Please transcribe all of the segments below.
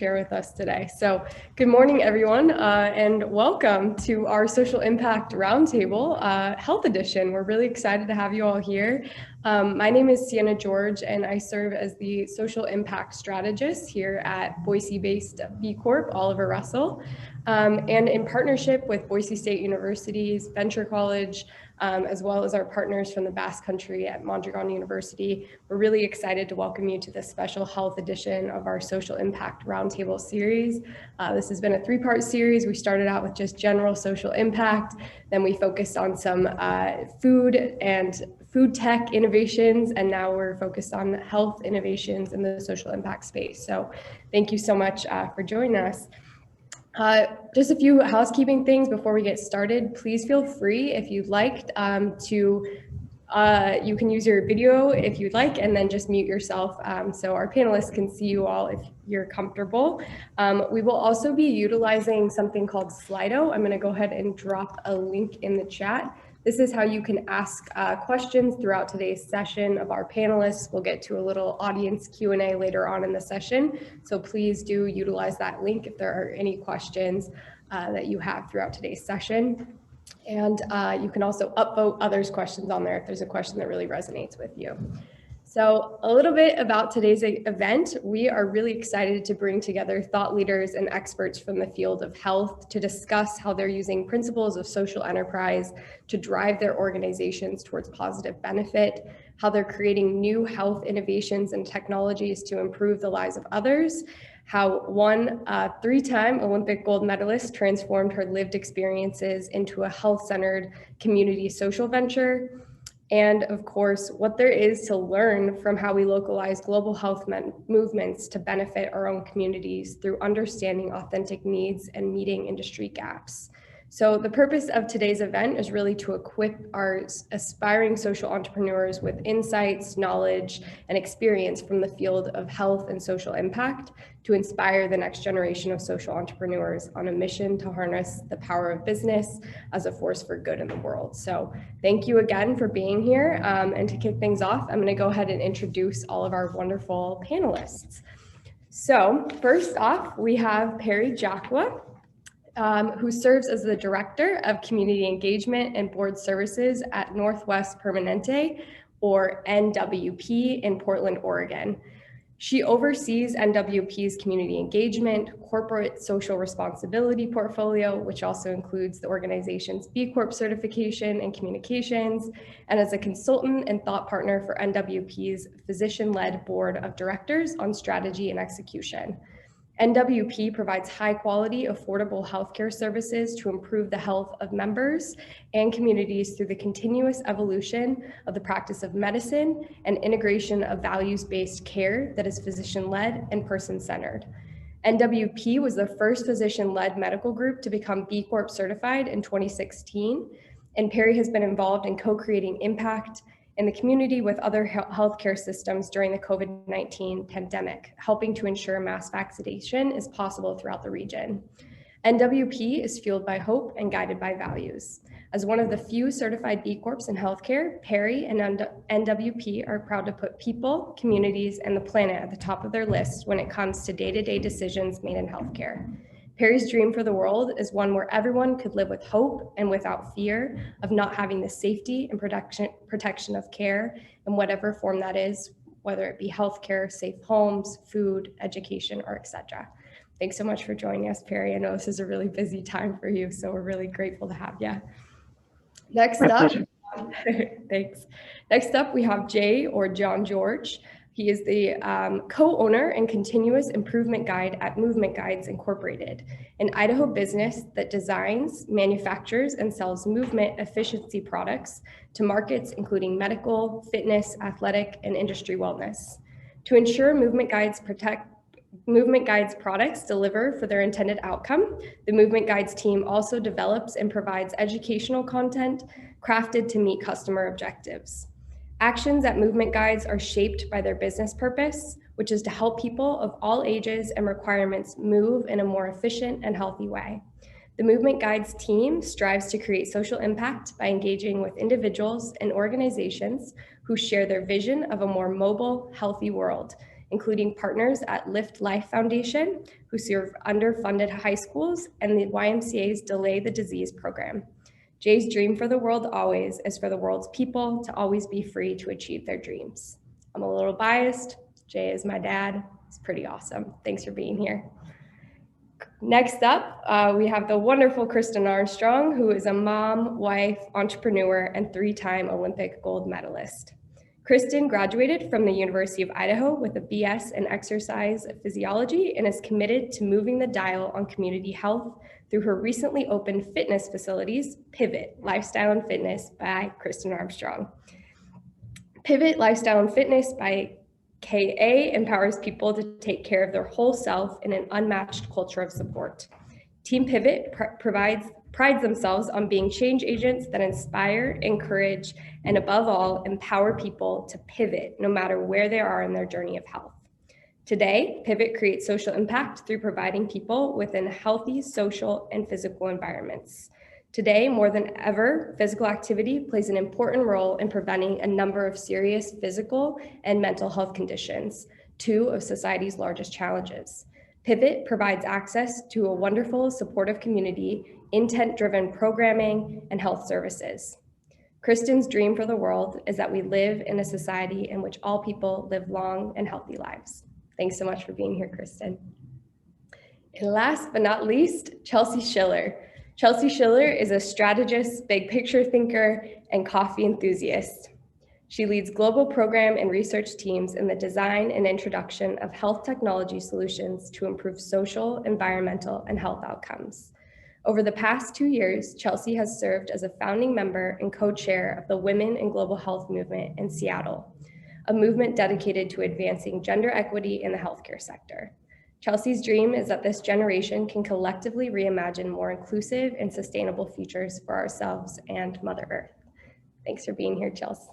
share with us today. So good morning, everyone, and welcome to our Social Impact Roundtable Health Edition. We're really excited to have you all here. My name is Sienna George, and I serve as the Social Impact Strategist here at Boise-based B Corp, Oliver Russell. And in partnership with Boise State University's Venture College, as well as our partners from the Basque Country at Mondragon University, we're really excited to welcome you to this special health edition of our Social Impact Roundtable series. This has been a three-part series. We started out with just general social impact, then we focused on some food and food tech innovations, and now we're focused on health innovations in the social impact space. So thank you so much for joining us. Just a few housekeeping things before we get started. Please feel free, if you'd like, you can use your video if you'd like, and then just mute yourself so our panelists can see you all if you're comfortable. We will also be utilizing something called Slido. I'm going to go ahead and drop a link in the chat. This is how you can ask questions throughout today's session of our panelists. We'll get to a little audience Q&A later on in the session. So please do utilize that link if there are any questions that you have throughout today's session. And you can also upvote others' questions on there if there's a question that really resonates with you. So a little bit about today's event. We are really excited to bring together thought leaders and experts from the field of health to discuss how they're using principles of social enterprise to drive their organizations towards positive benefit, how they're creating new health innovations and technologies to improve the lives of others, how one three-time Olympic gold medalist transformed her lived experiences into a health-centered community social venture, and of course, what there is to learn from how we localize global health movements to benefit our own communities through understanding authentic needs and meeting industry gaps. So the purpose of today's event is really to equip our aspiring social entrepreneurs with insights, knowledge, and experience from the field of health and social impact to inspire the next generation of social entrepreneurs on a mission to harness the power of business as a force for good in the world. So thank you again for being here. And to kick things off, I'm going to go ahead and introduce all of our wonderful panelists. So first off, we have Perry Jaqua, who serves as the Director of Community Engagement and Board Services at Northwest Permanente, or NWP, in Portland, Oregon. She oversees NWP's community engagement, corporate social responsibility portfolio, which also includes the organization's B Corp certification and communications, and as a consultant and thought partner for NWP's physician-led board of directors on strategy and execution. NWP provides high-quality, affordable healthcare services to improve the health of members and communities through the continuous evolution of the practice of medicine and integration of values-based care that is physician-led and person-centered. NWP was the first physician-led medical group to become B Corp certified in 2016, and Perry has been involved in co-creating impact in the community with other healthcare systems during the COVID-19 pandemic, helping to ensure mass vaccination is possible throughout the region. NWP is fueled by hope and guided by values. As one of the few certified B Corps in healthcare, Perry and NWP are proud to put people, communities, and the planet at the top of their list when it comes to day-to-day decisions made in healthcare. Perry's dream for the world is one where everyone could live with hope and without fear of not having the safety and protection of care in whatever form that is, whether it be healthcare, safe homes, food, education, or etc. Thanks so much for joining us, Perry. I know this is a really busy time for you, so we're really grateful to have you. Next up, thanks. Next up, we have Jay, or John George. He is the co-owner and continuous improvement guide at Movement Guides Incorporated, an Idaho business that designs, manufactures, and sells movement efficiency products to markets including medical, fitness, athletic, and industry wellness. To ensure Movement Guides products deliver for their intended outcome, the Movement Guides team also develops and provides educational content crafted to meet customer objectives. Actions at Movement Guides are shaped by their business purpose, which is to help people of all ages and requirements move in a more efficient and healthy way. The Movement Guides team strives to create social impact by engaging with individuals and organizations who share their vision of a more mobile, healthy world, including partners at Lift Life Foundation, who serve underfunded high schools, and the YMCA's Delay the Disease program. Jay's dream for the world always is for the world's people to always be free to achieve their dreams. I'm a little biased. Jay is my dad. It's pretty awesome. Thanks for being here. Next up, we have the wonderful Kristin Armstrong, who is a mom, wife, entrepreneur, and 3-time Olympic gold medalist. Kristin graduated from the University of Idaho with a BS in exercise physiology and is committed to moving the dial on community health through her recently opened fitness facilities, Pivot Lifestyle and Fitness by Kristin Armstrong. Pivot Lifestyle and Fitness by KA empowers people to take care of their whole self in an unmatched culture of support. Team Pivot prides themselves on being change agents that inspire, encourage, and above all, empower people to pivot no matter where they are in their journey of health. Today, Pivot creates social impact through providing people within healthy social and physical environments. Today, more than ever, physical activity plays an important role in preventing a number of serious physical and mental health conditions, 2 of society's largest challenges. Pivot provides access to a wonderful, supportive community, intent-driven programming, and health services. Kristin's dream for the world is that we live in a society in which all people live long and healthy lives. Thanks so much for being here, Kristin. And last but not least, Chelsea Schiller. Chelsea Schiller is a strategist, big picture thinker, and coffee enthusiast. She leads global program and research teams in the design and introduction of health technology solutions to improve social, environmental, and health outcomes. Over the past 2 years, Chelsea has served as a founding member and co-chair of the Women in Global Health movement in Seattle, a movement dedicated to advancing gender equity in the healthcare sector. Chelsea's dream is that this generation can collectively reimagine more inclusive and sustainable futures for ourselves and Mother Earth. Thanks for being here, Chelsea.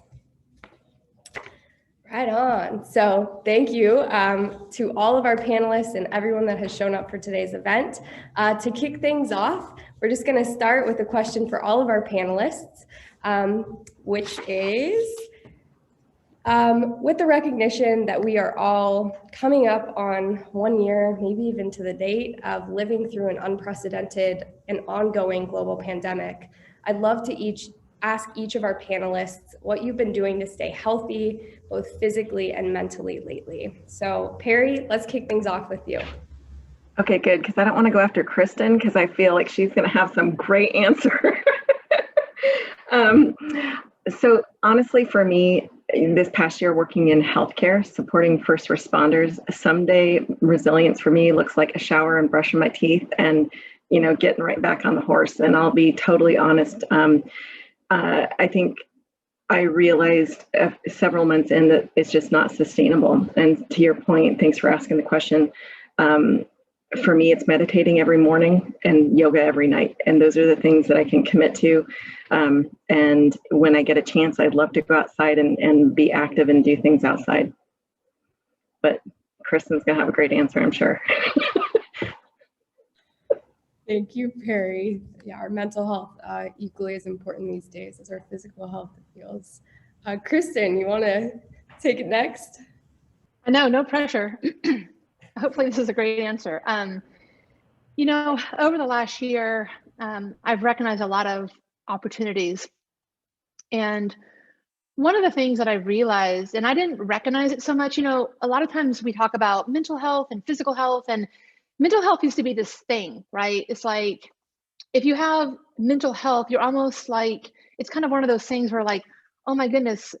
Right on. So thank you to all of our panelists and everyone that has shown up for today's event. To kick things off, we're just going to start with a question for all of our panelists, which is, with the recognition that we are all coming up on 1 year, maybe even to the date, of living through an unprecedented and ongoing global pandemic, I'd love to ask each of our panelists what you've been doing to stay healthy, both physically and mentally lately. So Perry, let's kick things off with you. Okay, good, because I don't want to go after Kristin because I feel like she's going to have some great answer. So honestly, for me, this past year working in healthcare, supporting first responders, someday resilience for me looks like a shower and brushing my teeth and, getting right back on the horse. And I'll be totally honest. I think I realized several months in that it's just not sustainable. And to your point, thanks for asking the question. For me, it's meditating every morning and yoga every night. And those are the things that I can commit to. And when I get a chance, I'd love to go outside and be active and do things outside. But Kristin's going to have a great answer, I'm sure. Thank you, Perry. Yeah, our mental health equally as important these days as our physical health, it feels. Kristin, you want to take it next? No pressure. Hopefully this is a great answer. Over the last year, I've recognized a lot of opportunities. And one of the things that I realized, and I didn't recognize it so much, a lot of times we talk about mental health and physical health, and mental health used to be this thing, right? It's like, if you have mental health, you're almost like, it's kind of one of those things where like, oh my goodness,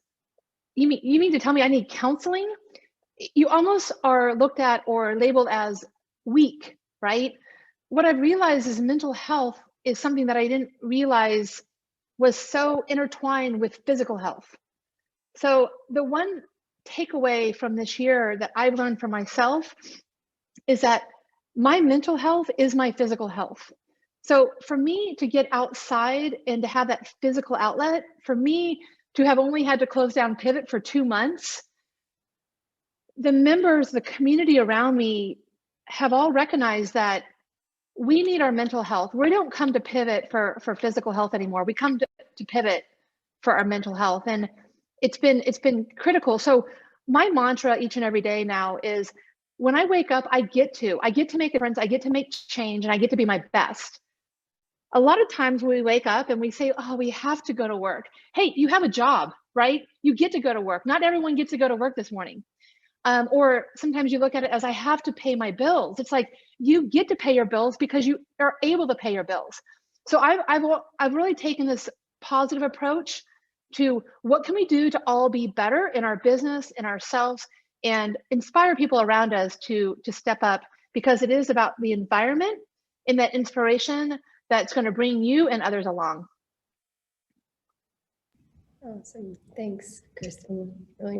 you mean to tell me I need counseling? You almost are looked at or labeled as weak, right? What I've realized is mental health is something that I didn't realize was so intertwined with physical health. So the one takeaway from this year that I've learned for myself is that my mental health is my physical health. So for me to get outside and to have that physical outlet, for me to have only had to close down Pivot for 2 months, the members, the community around me have all recognized that we need our mental health. We don't come to Pivot for physical health anymore. We come to Pivot for our mental health. And it's been critical. So my mantra each and every day now is, when I wake up, I get to make a difference, I get to make change, and I get to be my best. A lot of times when we wake up and we say, oh, we have to go to work. Hey, you have a job, right? You get to go to work. Not everyone gets to go to work this morning. Or sometimes you look at it as, I have to pay my bills. It's like, you get to pay your bills because you are able to pay your bills. So I've really taken this positive approach to, what can we do to all be better in our business, in ourselves, and inspire people around us to step up, because it is about the environment and that inspiration that's going to bring you and others along. Awesome. Thanks, Kristin. Really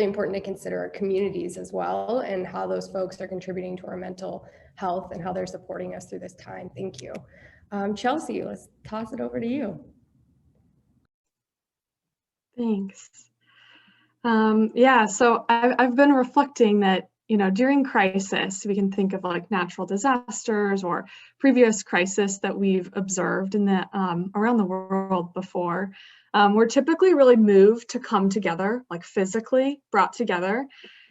important to consider our communities as well, and how those folks are contributing to our mental health and how they're supporting us through this time. Thank you. Chelsea, let's toss it over to you. Thanks. Yeah, so I've been reflecting that, during crisis, we can think of like natural disasters or previous crisis that we've observed in the around the world before. We're typically really moved to come together, like physically brought together.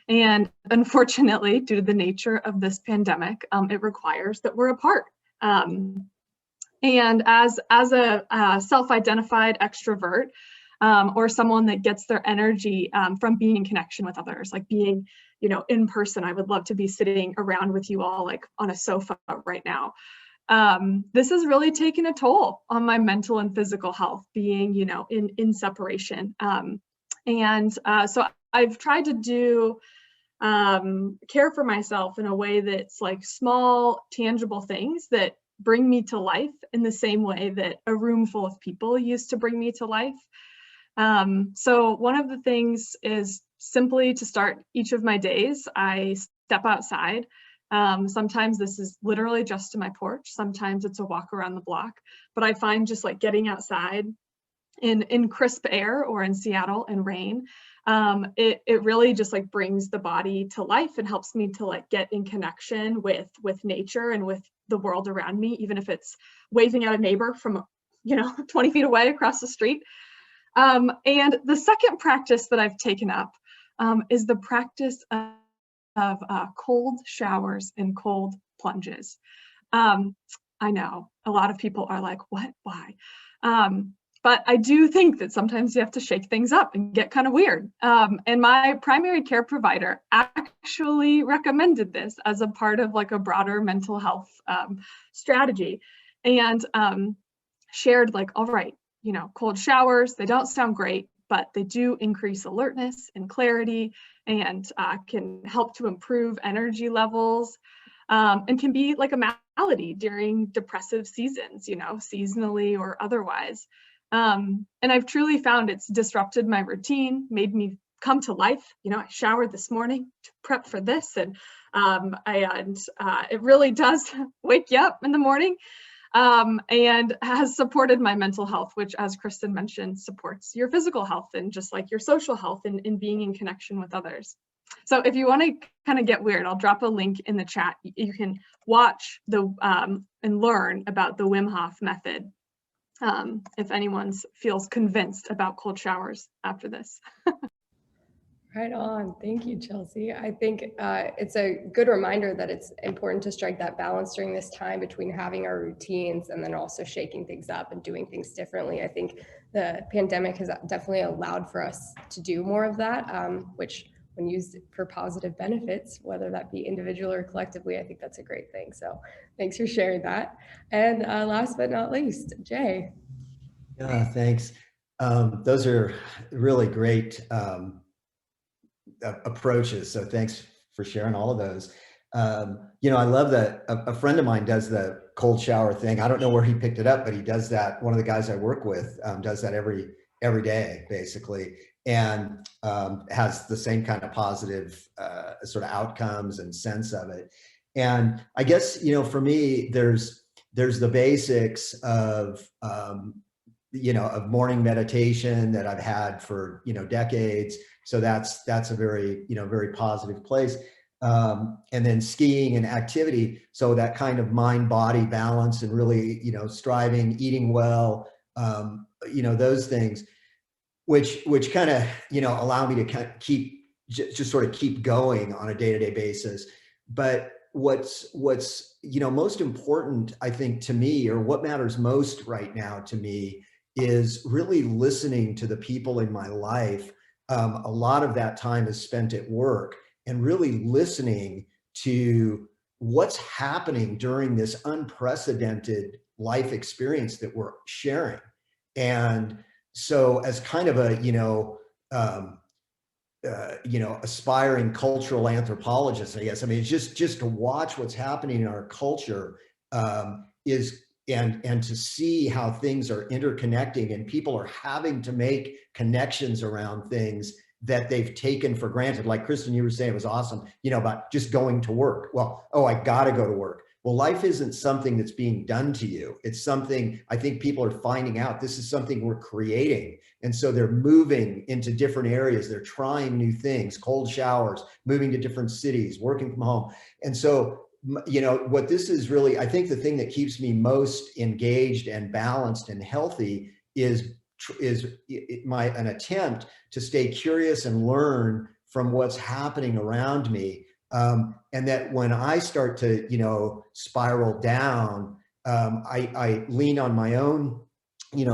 And unfortunately, due to the nature of this pandemic, it requires that we're apart. And as a self-identified extrovert, or someone that gets their energy from being in connection with others, like being, in person. I would love to be sitting around with you all, like on a sofa right now. This has really taken a toll on my mental and physical health, being, in separation. So I've tried to do care for myself in a way that's like small, tangible things that bring me to life in the same way that a room full of people used to bring me to life. So one of the things is simply to start each of my days, I step outside. Sometimes this is literally just to my porch. Sometimes it's a walk around the block, but I find just like getting outside in crisp air, or in Seattle in rain, it really just like brings the body to life and helps me to like get in connection with nature and with the world around me, even if it's waving at a neighbor from 20 feet away across the street. And the second practice that I've taken up is the practice of cold showers and cold plunges. I know a lot of people are like, what, why? But I do think that sometimes you have to shake things up and get kind of weird. And my primary care provider actually recommended this as a part of like a broader mental health strategy, and shared like, all right, cold showers, they don't sound great, but they do increase alertness and clarity, and can help to improve energy levels, and can be like a malady during depressive seasons, seasonally or otherwise. And I've truly found it's disrupted my routine, made me come to life. I showered this morning to prep for this, and it really does wake you up in the morning. And has supported my mental health, which, as Kristin mentioned, supports your physical health and just like your social health and in being in connection with others. So if you want to kind of get weird, I'll drop a link in the chat. You can watch and learn about the Wim Hof method if anyone feels convinced about cold showers after this. Right on. Thank you, Chelsea. I think it's a good reminder that it's important to strike that balance during this time between having our routines and then also shaking things up and doing things differently. I think the pandemic has definitely allowed for us to do more of that, which when used for positive benefits, whether that be individual or collectively, I think that's a great thing. So thanks for sharing that. And last but not least, Jay. Yeah, thanks. Those are really great approaches. So thanks for sharing all of those. I love that a friend of mine does the cold shower thing. I don't know where he picked it up, but he does that. One of the guys I work with does that every day, basically, and has the same kind of positive sort of outcomes and sense of it. And I guess, for me, there's the basics of of morning meditation that I've had for decades. So that's a very very positive place. And then skiing and activity. So that kind of mind-body balance and really striving, eating well, those things. which kind of, allow me to kind of just sort of keep going on a day-to-day basis. But what's most important, I think, to me, or what matters most right now to me, is really listening to the people in my life. A lot of that time is spent at work, and really listening to what's happening during this unprecedented life experience that we're sharing. And so, as kind of a aspiring cultural anthropologist, I guess, I mean, it's just to watch what's happening in our culture and to see how things are interconnecting, and people are having to make connections around things that they've taken for granted. Like Kristin, you were saying, it was awesome, about just going to work. Well, I gotta go to work. Well, life isn't something that's being done to you. It's something, I think people are finding out, this is something we're creating. And so they're moving into different areas. They're trying new things, cold showers, moving to different cities, working from home. And so, what this is really, I think the thing that keeps me most engaged and balanced and healthy is an attempt to stay curious and learn from what's happening around me. And that when I start to, spiral down, I lean on my own,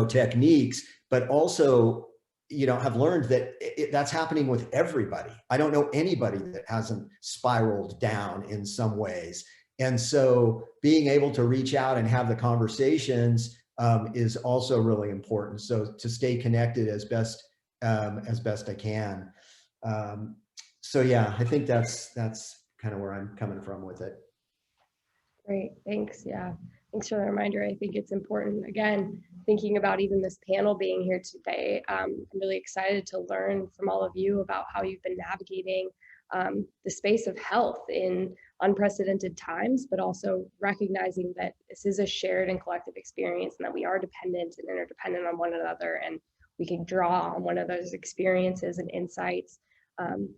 techniques, but also, have learned that that's happening with everybody. I don't know anybody that hasn't spiraled down in some ways. And so being able to reach out and have the conversations is also really important. So to stay connected as best I can. So yeah, I think that's kind of where I'm coming from with it. Great, thanks. Yeah, thanks for the reminder. I think it's important, again, thinking about even this panel being here today. I'm really excited to learn from all of you about how you've been navigating the space of health in unprecedented times, but also recognizing that this is a shared and collective experience, and that we are dependent and interdependent on one another, and we can draw on one of those experiences and insights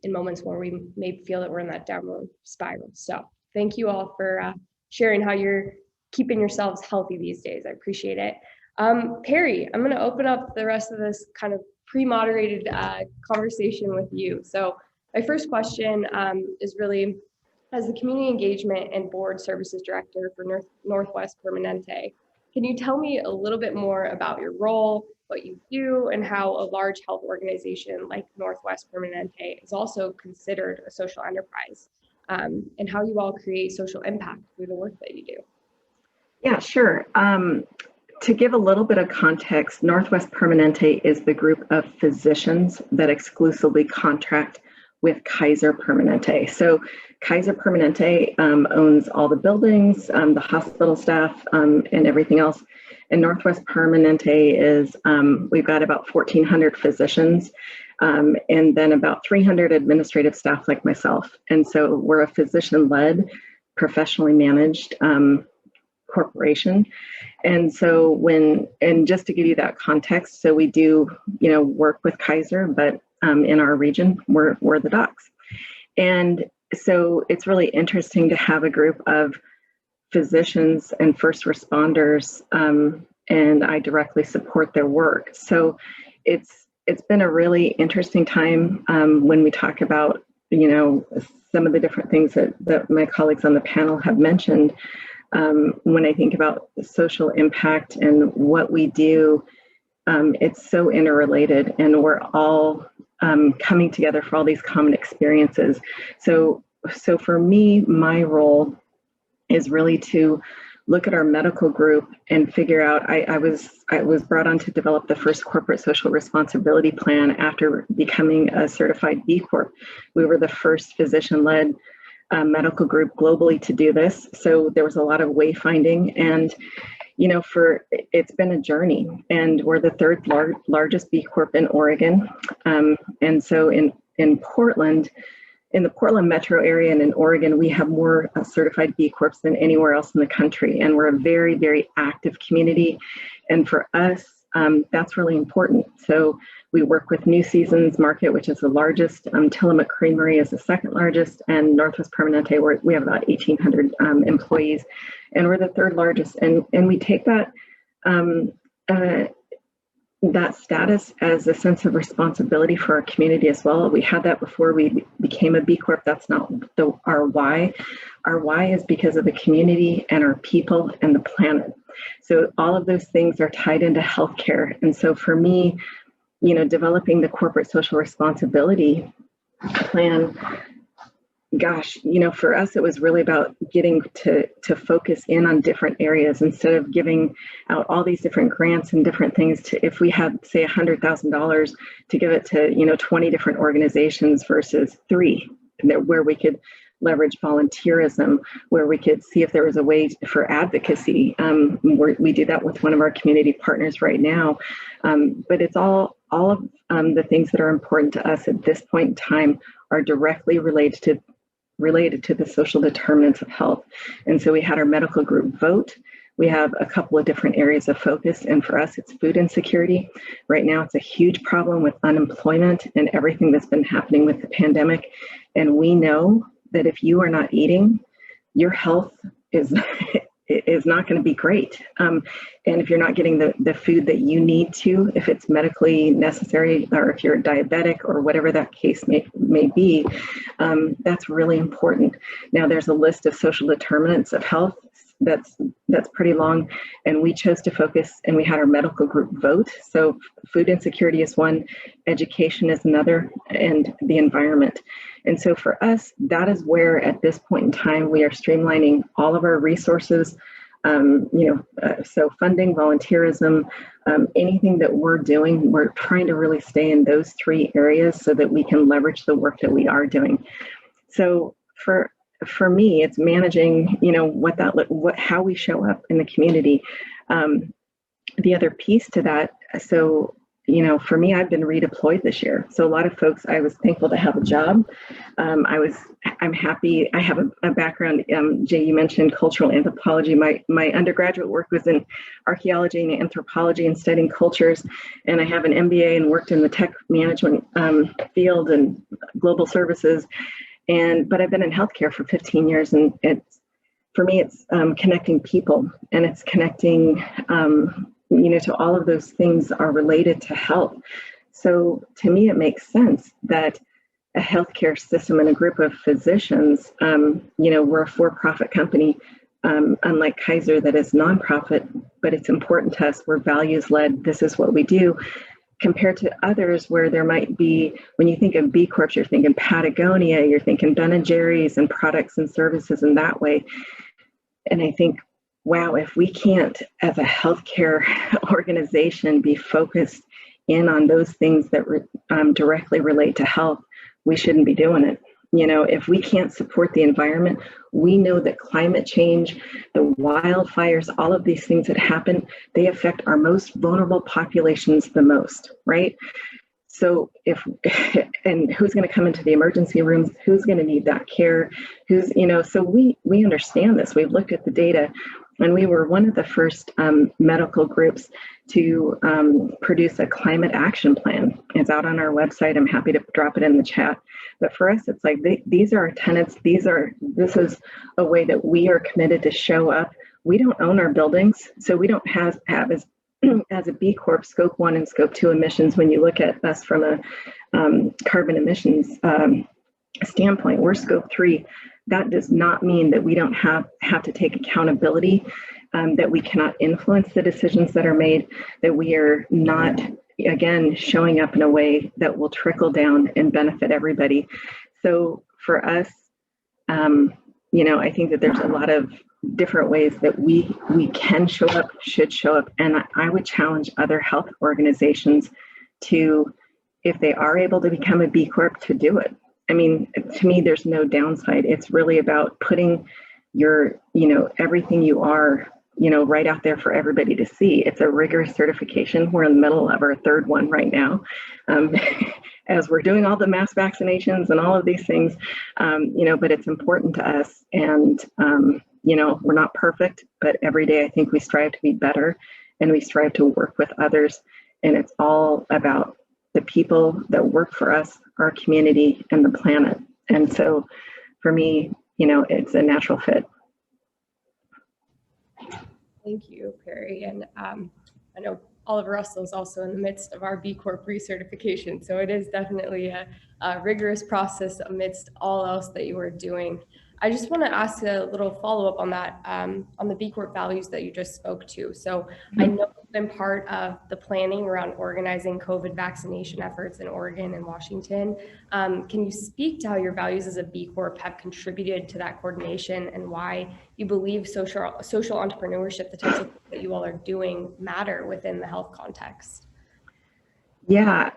in moments where we may feel that we're in that downward spiral. So thank you all for sharing how you're keeping yourselves healthy these days. I appreciate it. Perry, I'm going to open up the rest of this kind of pre-moderated conversation with you. So my first question is really, as the Community Engagement and Board Services Director for Northwest Permanente, can you tell me a little bit more about your role, what you do, and how a large health organization like Northwest Permanente is also considered a social enterprise, and how you all create social impact through the work that you do? Yeah, sure. To give a little bit of context, Northwest Permanente is the group of physicians that exclusively contract with Kaiser Permanente. So Kaiser Permanente owns all the buildings, the hospital staff, and everything else. And Northwest Permanente is, we've got about 1,400 physicians, and then about 300 administrative staff like myself. And so we're a physician-led, professionally managed corporation. And so and just to give you that context, so we do, work with Kaiser, but in our region, we're the docs. And so it's really interesting to have a group of physicians and first responders, and I directly support their work. So it's been a really interesting time when we talk about, some of the different things that my colleagues on the panel have mentioned. When I think about social impact and what we do, it's so interrelated, and we're all coming together for all these common experiences. So for me, my role is really to look at our medical group and figure out, I was brought on to develop the first corporate social responsibility plan after becoming a certified B Corp. We were the first physician-led medical group globally to do this. So there was a lot of wayfinding, and it's been a journey, and we're the third largest B Corp in Oregon. And so in Portland, in the Portland metro area and in Oregon, we have more certified B Corps than anywhere else in the country. And we're a very, very active community. And for us, that's really important. So we work with New Seasons Market, which is the largest. Tillamook Creamery is the second largest, and Northwest Permanente, we have about 1,800 employees, and we're the third largest. And we take that, that status as a sense of responsibility for our community as well. We had that before we became a B Corp. That's not our why. Our why is because of the community and our people and the planet. So all of those things are tied into healthcare. And so for me, developing the corporate social responsibility plan, gosh, for us, it was really about getting to focus in on different areas instead of giving out all these different grants and different things. If we had, say, $100,000 to give it to, 20 different organizations versus 3, where we could leverage volunteerism, where we could see if there was a way for advocacy. We do that with one of our community partners right now. But it's all of the things that are important to us at this point in time are directly related to the social determinants of health. And so we had our medical group vote. We have a couple of different areas of focus, and for us, it's food insecurity. Right now, it's a huge problem with unemployment and everything that's been happening with the pandemic. And we know that if you are not eating, your health is not going to be great. And if you're not getting the food that you need to, if it's medically necessary, or if you're diabetic or whatever that case may be, that's really important. Now, there's a list of social determinants of health that's pretty long, and we chose to focus, and we had our medical group vote. So food insecurity is one, education is another, and the environment. And so for us, that is where at this point in time, we are streamlining all of our resources, so funding, volunteerism, anything that we're doing, we're trying to really stay in those 3 areas so that we can leverage the work that we are doing. So for me, it's managing, how we show up in the community. The other piece to that, so, for me, I've been redeployed this year. So a lot of folks, I was thankful to have a job. I'm happy. I have a background, Jay, you mentioned cultural anthropology. My undergraduate work was in archaeology and anthropology and studying cultures. And I have an MBA and worked in the tech management field and global services. But I've been in healthcare for 15 years, and for me, it's connecting people, and it's connecting, to all of those things are related to health. So to me, it makes sense that a healthcare system and a group of physicians, we're a for-profit company, unlike Kaiser that is nonprofit, but it's important to us. We're values-led. This is what we do. Compared to others where there might be, when you think of B Corps, you're thinking Patagonia, you're thinking Ben & Jerry's and products and services in that way. And I think, wow, if we can't, as a healthcare organization, be focused in on those things that directly relate to health, we shouldn't be doing it. If we can't support the environment, we know that climate change, the wildfires, all of these things that happen, they affect our most vulnerable populations the most, right? So and who's going to come into the emergency rooms? Who's going to need that care? So we understand this. We've looked at the data, and we were one of the first medical groups to produce a climate action plan. It's out on our website. I'm happy to drop it in the chat. But for us, it's like these are our tenets. This is a way that we are committed to show up. We don't own our buildings, so we don't have as a B Corp Scope 1 and Scope 2 emissions. When you look at us from a carbon emissions standpoint, we're Scope 3. That does not mean that we don't have to take accountability, that we cannot influence the decisions that are made, that we are not, again, showing up in a way that will trickle down and benefit everybody. So for us, I think that there's a lot of different ways that we can show up, should show up. And I would challenge other health organizations to, if they are able to become a B Corp, to do it. I mean, to me, there's no downside. It's really about putting your, everything you are, right out there for everybody to see. It's a rigorous certification. We're in the middle of our 3rd one right now. As we're doing all the mass vaccinations and all of these things, but it's important to us. And, we're not perfect, but every day I think we strive to be better, and we strive to work with others. And it's all about the people that work for us, our community, and the planet. And so for me, it's a natural fit. Thank you, Perry. And I know Oliver Russell is also in the midst of our B Corp recertification. So it is definitely a rigorous process amidst all else that you are doing. I just want to ask a little follow-up on that, on the B Corp values that you just spoke to. So I know you've been part of the planning around organizing COVID vaccination efforts in Oregon and Washington. Can you speak to how your values as a B Corp have contributed to that coordination and why you believe social entrepreneurship, the types of things that you all are doing, matter within the health context? Yeah,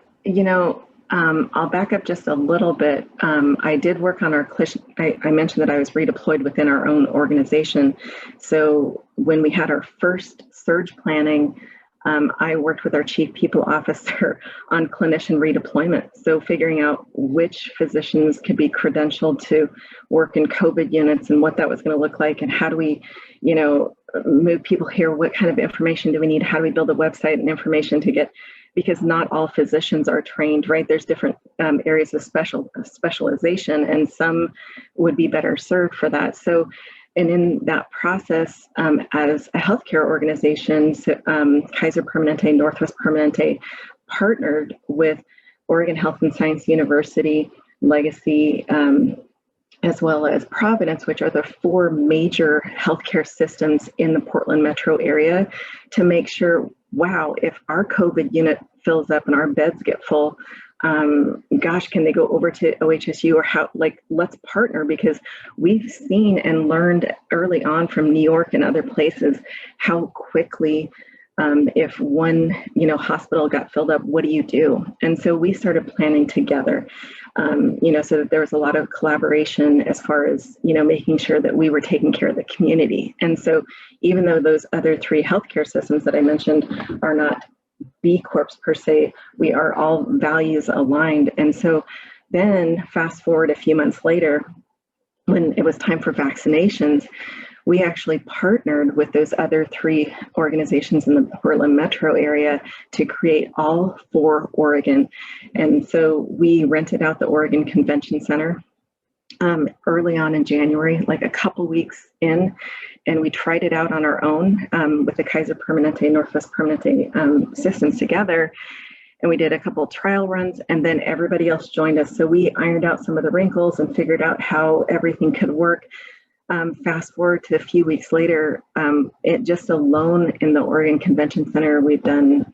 I'll back up just a little bit. I did work on I mentioned that I was redeployed within our own organization. So when we had our first surge planning, I worked with our chief people officer on clinician redeployment. So figuring out which physicians could be credentialed to work in COVID units and what that was going to look like, and how do we, move people here? What kind of information do we need? How do we build a website and information to get? Because not all physicians are trained, right? There's different areas of specialization, and some would be better served for that. So, and in that process, as a healthcare organization, Kaiser Permanente, Northwest Permanente partnered with Oregon Health and Science University, Legacy, as well as Providence, which are the four major healthcare systems in the Portland metro area, to make sure, wow, if our COVID unit fills up and our beds get full, gosh, can they go over to OHSU, or how, let's partner, because we've seen and learned early on from New York and other places how quickly, if one, hospital got filled up, what do you do? And so we started planning together, so that there was a lot of collaboration as far as, making sure that we were taking care of the community. And so even though those other three healthcare systems that I mentioned are not B Corps per se, we are all values aligned. And so then fast forward a few months later, when it was time for vaccinations, we actually partnered with those other three organizations in the Portland metro area to create All for Oregon. And so we rented out the Oregon Convention Center early on in January, like a couple weeks in, and we tried it out on our own with the Kaiser Permanente, Northwest Permanente systems together. And we did a couple trial runs, and then everybody else joined us. So we ironed out some of the wrinkles and figured out how everything could work. Fast forward to a few weeks later, it just alone in the Oregon Convention Center, we've done,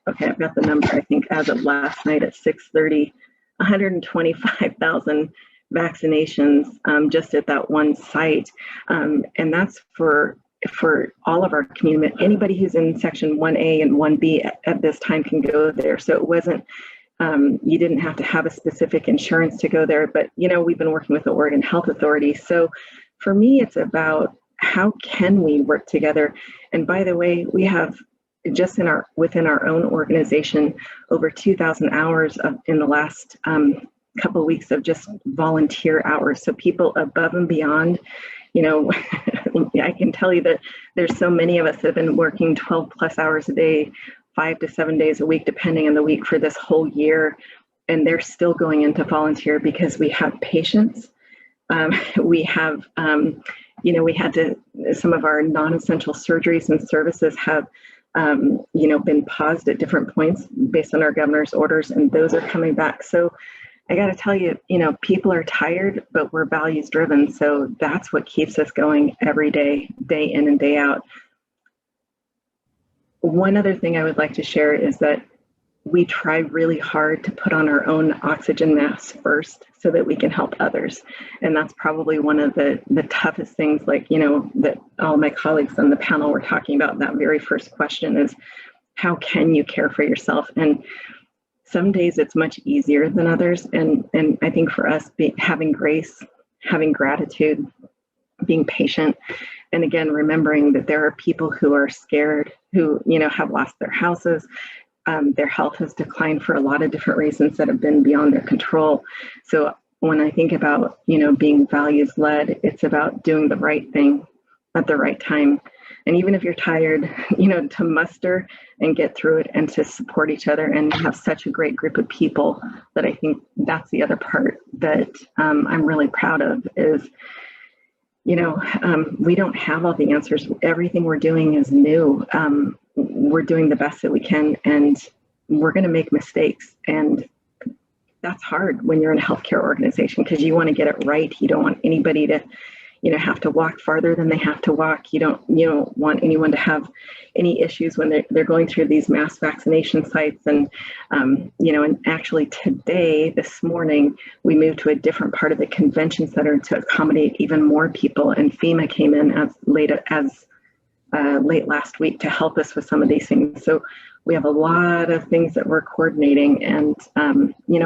okay, I've got the number, I think as of last night at 6:30, 125,000 vaccinations just at that one site. And that's for all of our community. Anybody who's in section 1A and 1B at this time can go there. So it wasn't, you didn't have to have a specific insurance to go there, but we've been working with the Oregon Health Authority. So for me, it's about how can we work together? And by the way, we have just within our own organization over 2,000 hours in the last couple of weeks of just volunteer hours. So people above and beyond, I can tell you that there's so many of us that have been working 12 plus hours a day, 5 to 7 days a week, depending on the week, for this whole year. And they're still going into volunteer because we have patients. We have, we had to, some of our non-essential surgeries and services have, been paused at different points based on our governor's orders, and those are coming back. So I got to tell you, people are tired, but we're values driven. So that's what keeps us going every day, day in and day out. One other thing I would like to share is that we try really hard to put on our own oxygen masks first so that we can help others. And that's probably one of the toughest things, that all my colleagues on the panel were talking about. That very first question is, how can you care for yourself? And some days it's much easier than others. And I think for us, having grace, having gratitude, being patient, and again, remembering that there are people who are scared, who, have lost their houses. Their health has declined for a lot of different reasons that have been beyond their control. So when I think about, being values led, it's about doing the right thing at the right time. And even if you're tired, to muster and get through it and to support each other and have such a great group of people, that I think that's the other part that I'm really proud of is, we don't have all the answers. Everything we're doing is new. We're doing the best that we can, and we're going to make mistakes. And that's hard when you're in a healthcare organization, because you want to get it right. You don't want anybody to, have to walk farther than they have to walk. You don't want anyone to have any issues when they're going through these mass vaccination sites. And, and actually today, this morning, we moved to a different part of the convention center to accommodate even more people. And FEMA came in as late last week to help us with some of these things. So we have a lot of things that we're coordinating, and,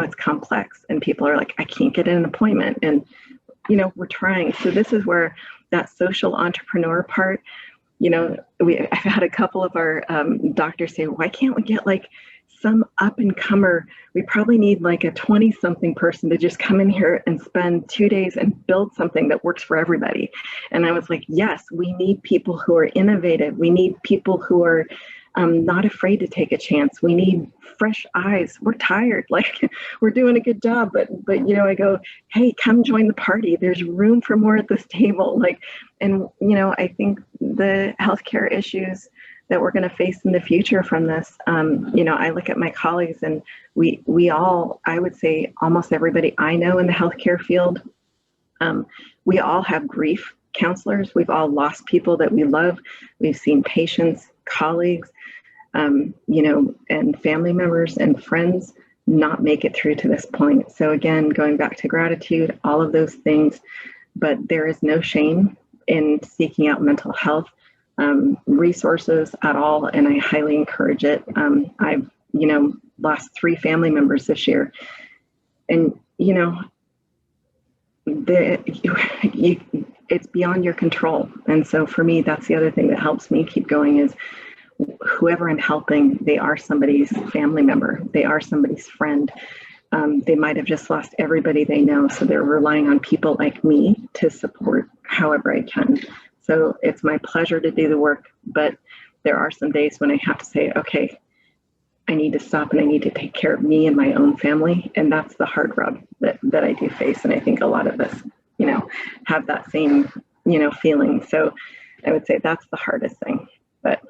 it's complex, and people are like, I can't get an appointment. And, we're trying. So this is where that social entrepreneur part, I've had a couple of our doctors say, why can't we get like some up and comer? We probably need like a 20-something person to just come in here and spend 2 days and build something that works for everybody. And I was like, yes, we need people who are innovative. We need people who are not afraid to take a chance. We need fresh eyes. We're tired. Like, we're doing a good job, but I go, hey, come join the party. There's room for more at this table. And I think the healthcare issues that we're going to face in the future from this, I look at my colleagues, and we all, I would say almost everybody I know in the healthcare field, we all have grief counselors. We've all lost people that we love. We've seen patients, colleagues, and family members and friends not make it through to this point. So again, going back to gratitude, all of those things, but there is no shame in seeking out mental health resources at all. And I highly encourage it. I've, lost 3 family members this year, and, it's beyond your control. And so for me, that's the other thing that helps me keep going is whoever I'm helping, they are somebody's family member. They are somebody's friend. They might have just lost everybody they know. So they're relying on people like me to support however I can. So it's my pleasure to do the work, but there are some days when I have to say, okay, I need to stop and I need to take care of me and my own family. And that's the hard rub that I do face. And I think a lot of us, have that same, feeling. So I would say that's the hardest thing, but.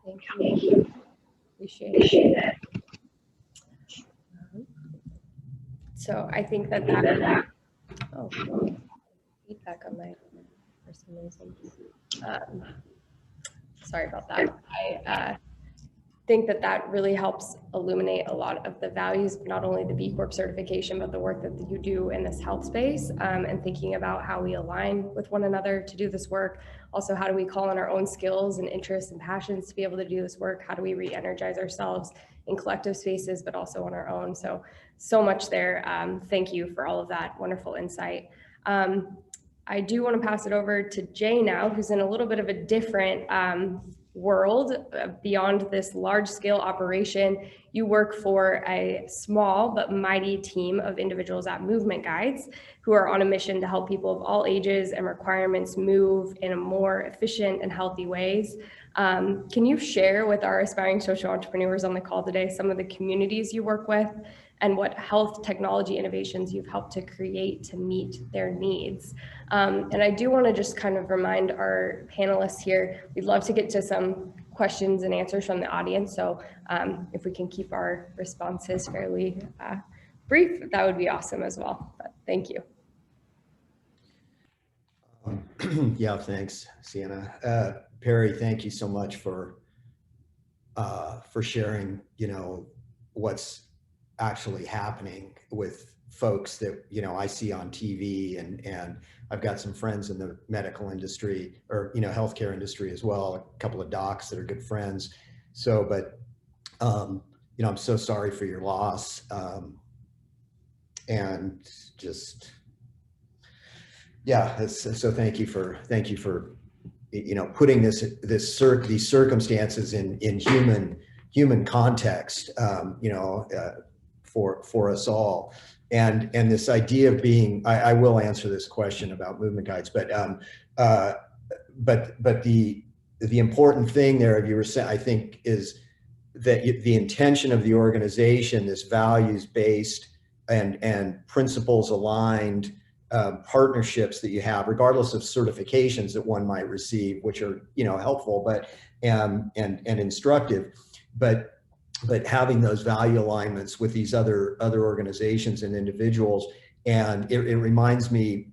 Thank you. Appreciate it. So I think that feedback on my, for some reason. Sorry about that. I think that really helps illuminate a lot of the values, not only the B Corp certification, but the work that you do in this health space, and thinking about how we align with one another to do this work. Also, how do we call on our own skills and interests and passions to be able to do this work? How do we re-energize ourselves in collective spaces, but also on our own? So much there. Thank you for all of that wonderful insight. I do want to pass it over to Jay now, who's in a little bit of a different world beyond this large scale operation. You work for a small but mighty team of individuals at Movement Guides who are on a mission to help people of all ages and requirements move in a more efficient and healthy ways. Can you share with our aspiring social entrepreneurs on the call today some of the communities you work with and what health technology innovations you've helped to create to meet their needs? And I do want to just kind of remind our panelists here, we'd love to get to some questions and answers from the audience. So if we can keep our responses fairly brief, that would be awesome as well. But thank you. Yeah, thanks, Sienna. Perry, thank you so much for sharing, what's actually happening with folks that, I see on TV, and I've got some friends in the medical industry or, healthcare industry as well, a couple of docs that are good friends. So, but, I'm so sorry for your loss. And just, yeah, so thank you for putting these circumstances in human context, for us all, and this idea of being. I will answer this question about Movement Guides, but the important thing there, you were saying, I think, is that the intention of the organization, this values based and principles aligned partnerships that you have, regardless of certifications that one might receive, which are, you know, helpful, but and instructive, but having those value alignments with these other organizations and individuals. And it reminds me,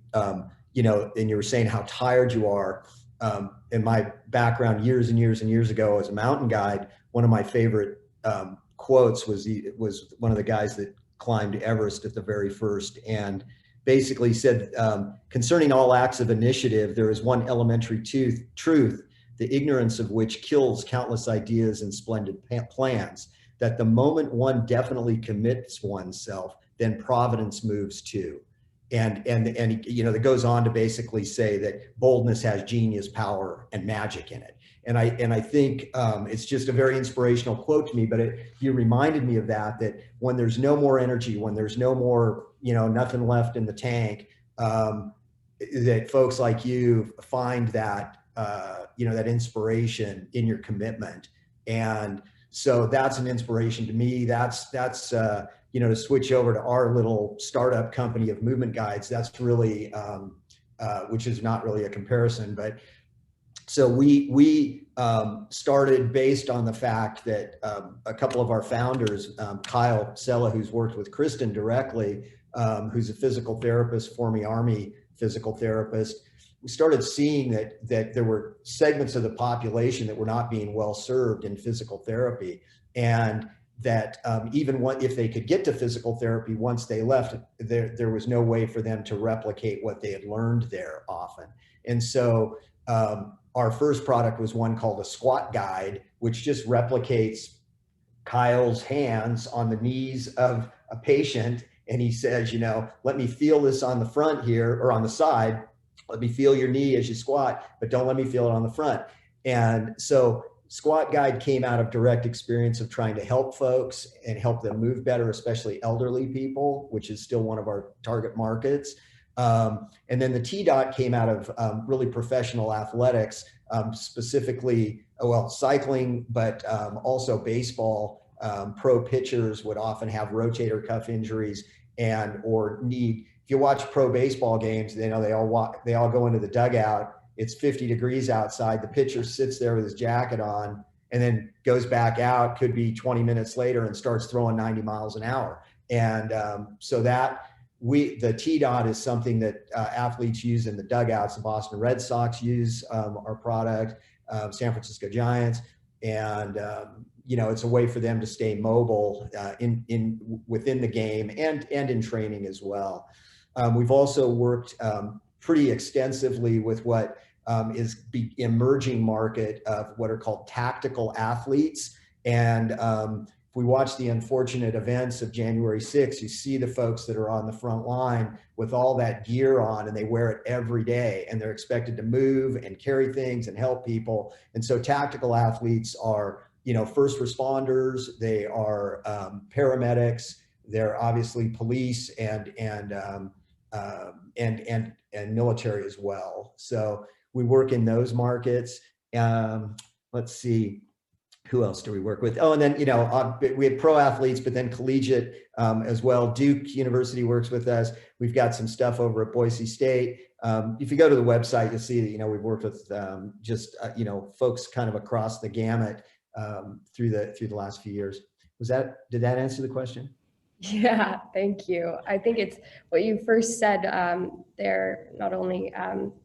you know, and you were saying how tired you are. In my background years and years and years ago as a mountain guide, one of my favorite quotes was one of the guys that climbed Everest at the very first, and basically said, concerning all acts of initiative, there is one elementary truth, the ignorance of which kills countless ideas and splendid plans, that the moment one definitely commits oneself, then providence moves too. And you know, that goes on to basically say that boldness has genius, power, and magic in it. And I think it's just a very inspirational quote to me, but you reminded me of that when there's no more energy, when there's no more, you know, nothing left in the tank, that folks like you find that, you know, that inspiration in your commitment. And so that's an inspiration to me. That's you know, to switch over to our little startup company of movement guides, that's really, which is not really a comparison, but so we started based on the fact that a couple of our founders, Kyle Sella, who's worked with Kristin directly, who's a physical therapist, former Army physical therapist, we started seeing that there were segments of the population that were not being well served in physical therapy, and that even if they could get to physical therapy once they left, there was no way for them to replicate what they had learned there often. And so our first product was one called a squat guide, which just replicates Kyle's hands on the knees of a patient. And he says, you know, let me feel this on the front here or on the side. Let me feel your knee as you squat, but don't let me feel it on the front. And so Squat Guide came out of direct experience of trying to help folks and help them move better, especially elderly people, which is still one of our target markets. And then the T-Dot came out of really professional athletics, specifically, well, cycling, but also baseball. Pro pitchers would often have rotator cuff injuries or need. If you watch pro baseball games, you know, they all go into the dugout. It's 50 degrees outside. The pitcher sits there with his jacket on and then goes back out, could be 20 minutes later, and starts throwing 90 miles an hour. And so the T-Dot is something that athletes use in the dugouts. The Boston Red Sox use our product, San Francisco Giants. And, you know, it's a way for them to stay mobile within the game and in training as well. We've also worked pretty extensively with what is the emerging market of what are called tactical athletes. And if we watch the unfortunate events of January 6th, you see the folks that are on the front line with all that gear on, and they wear it every day, and they're expected to move and carry things and help people. And so tactical athletes are, you know, first responders, they are paramedics, they're obviously police and military as well. So we work in those markets. Let's see, who else do we work with? Oh, and then, you know, we have pro athletes, but then collegiate as well. Duke University works with us. We've got some stuff over at Boise State. If you go to the website, you'll see that, you know, we've worked with you know, folks kind of across the gamut through the last few years. Did that answer the question? Yeah, thank you. I think it's what you first said there, not only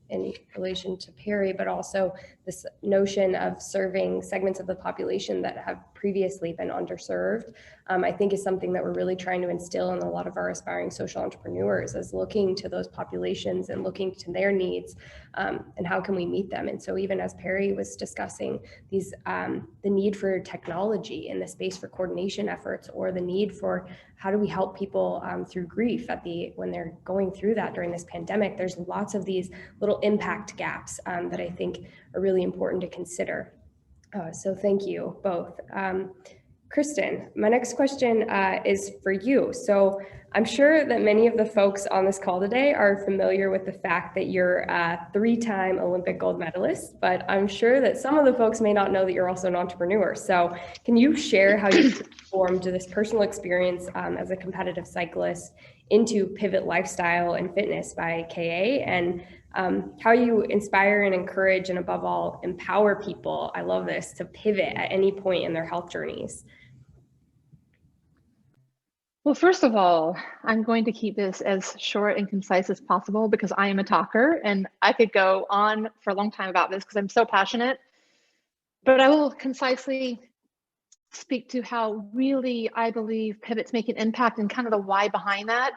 in relation to Perry, but also this notion of serving segments of the population that have previously been underserved, I think is something that we're really trying to instill in a lot of our aspiring social entrepreneurs, as looking to those populations and looking to their needs and how can we meet them. And so even as Perry was discussing these, the need for technology in the space for coordination efforts, or the need for how do we help people through grief when they're going through that during this pandemic, there's lots of these little impact gaps that I think are really important to consider. So thank you both. Kristin, my next question is for you. So I'm sure that many of the folks on this call today are familiar with the fact that you're a 3-time Olympic gold medalist, but I'm sure that some of the folks may not know that you're also an entrepreneur. So can you share how you transformed this personal experience as a competitive cyclist into Pivot Lifestyle and Fitness by KA, and how you inspire and encourage and above all empower people, I love this, to pivot at any point in their health journeys? Well, first of all, I'm going to keep this as short and concise as possible because I am a talker and I could go on for a long time about this because I'm so passionate. But I will concisely speak to how really I believe pivots make an impact and kind of the why behind that.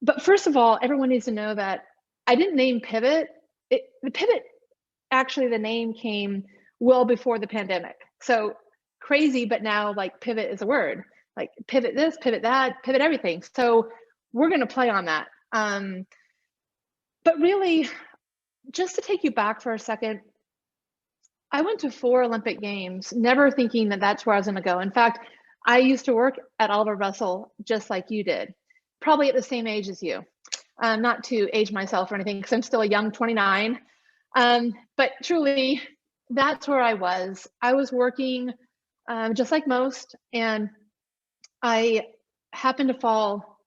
But first of all, everyone needs to know that I didn't name Pivot. The Pivot, actually the name came well before the pandemic. So crazy, but now like pivot is a word. Like pivot this, pivot that, pivot everything. So we're going to play on that. But really, just to take you back for a second, I went to 4 Olympic Games, never thinking that that's where I was going to go. In fact, I used to work at Oliver Russell just like you did, probably at the same age as you. Not to age myself or anything, because I'm still a young 29. But truly, that's where I was. I was working just like most, and I happened to fall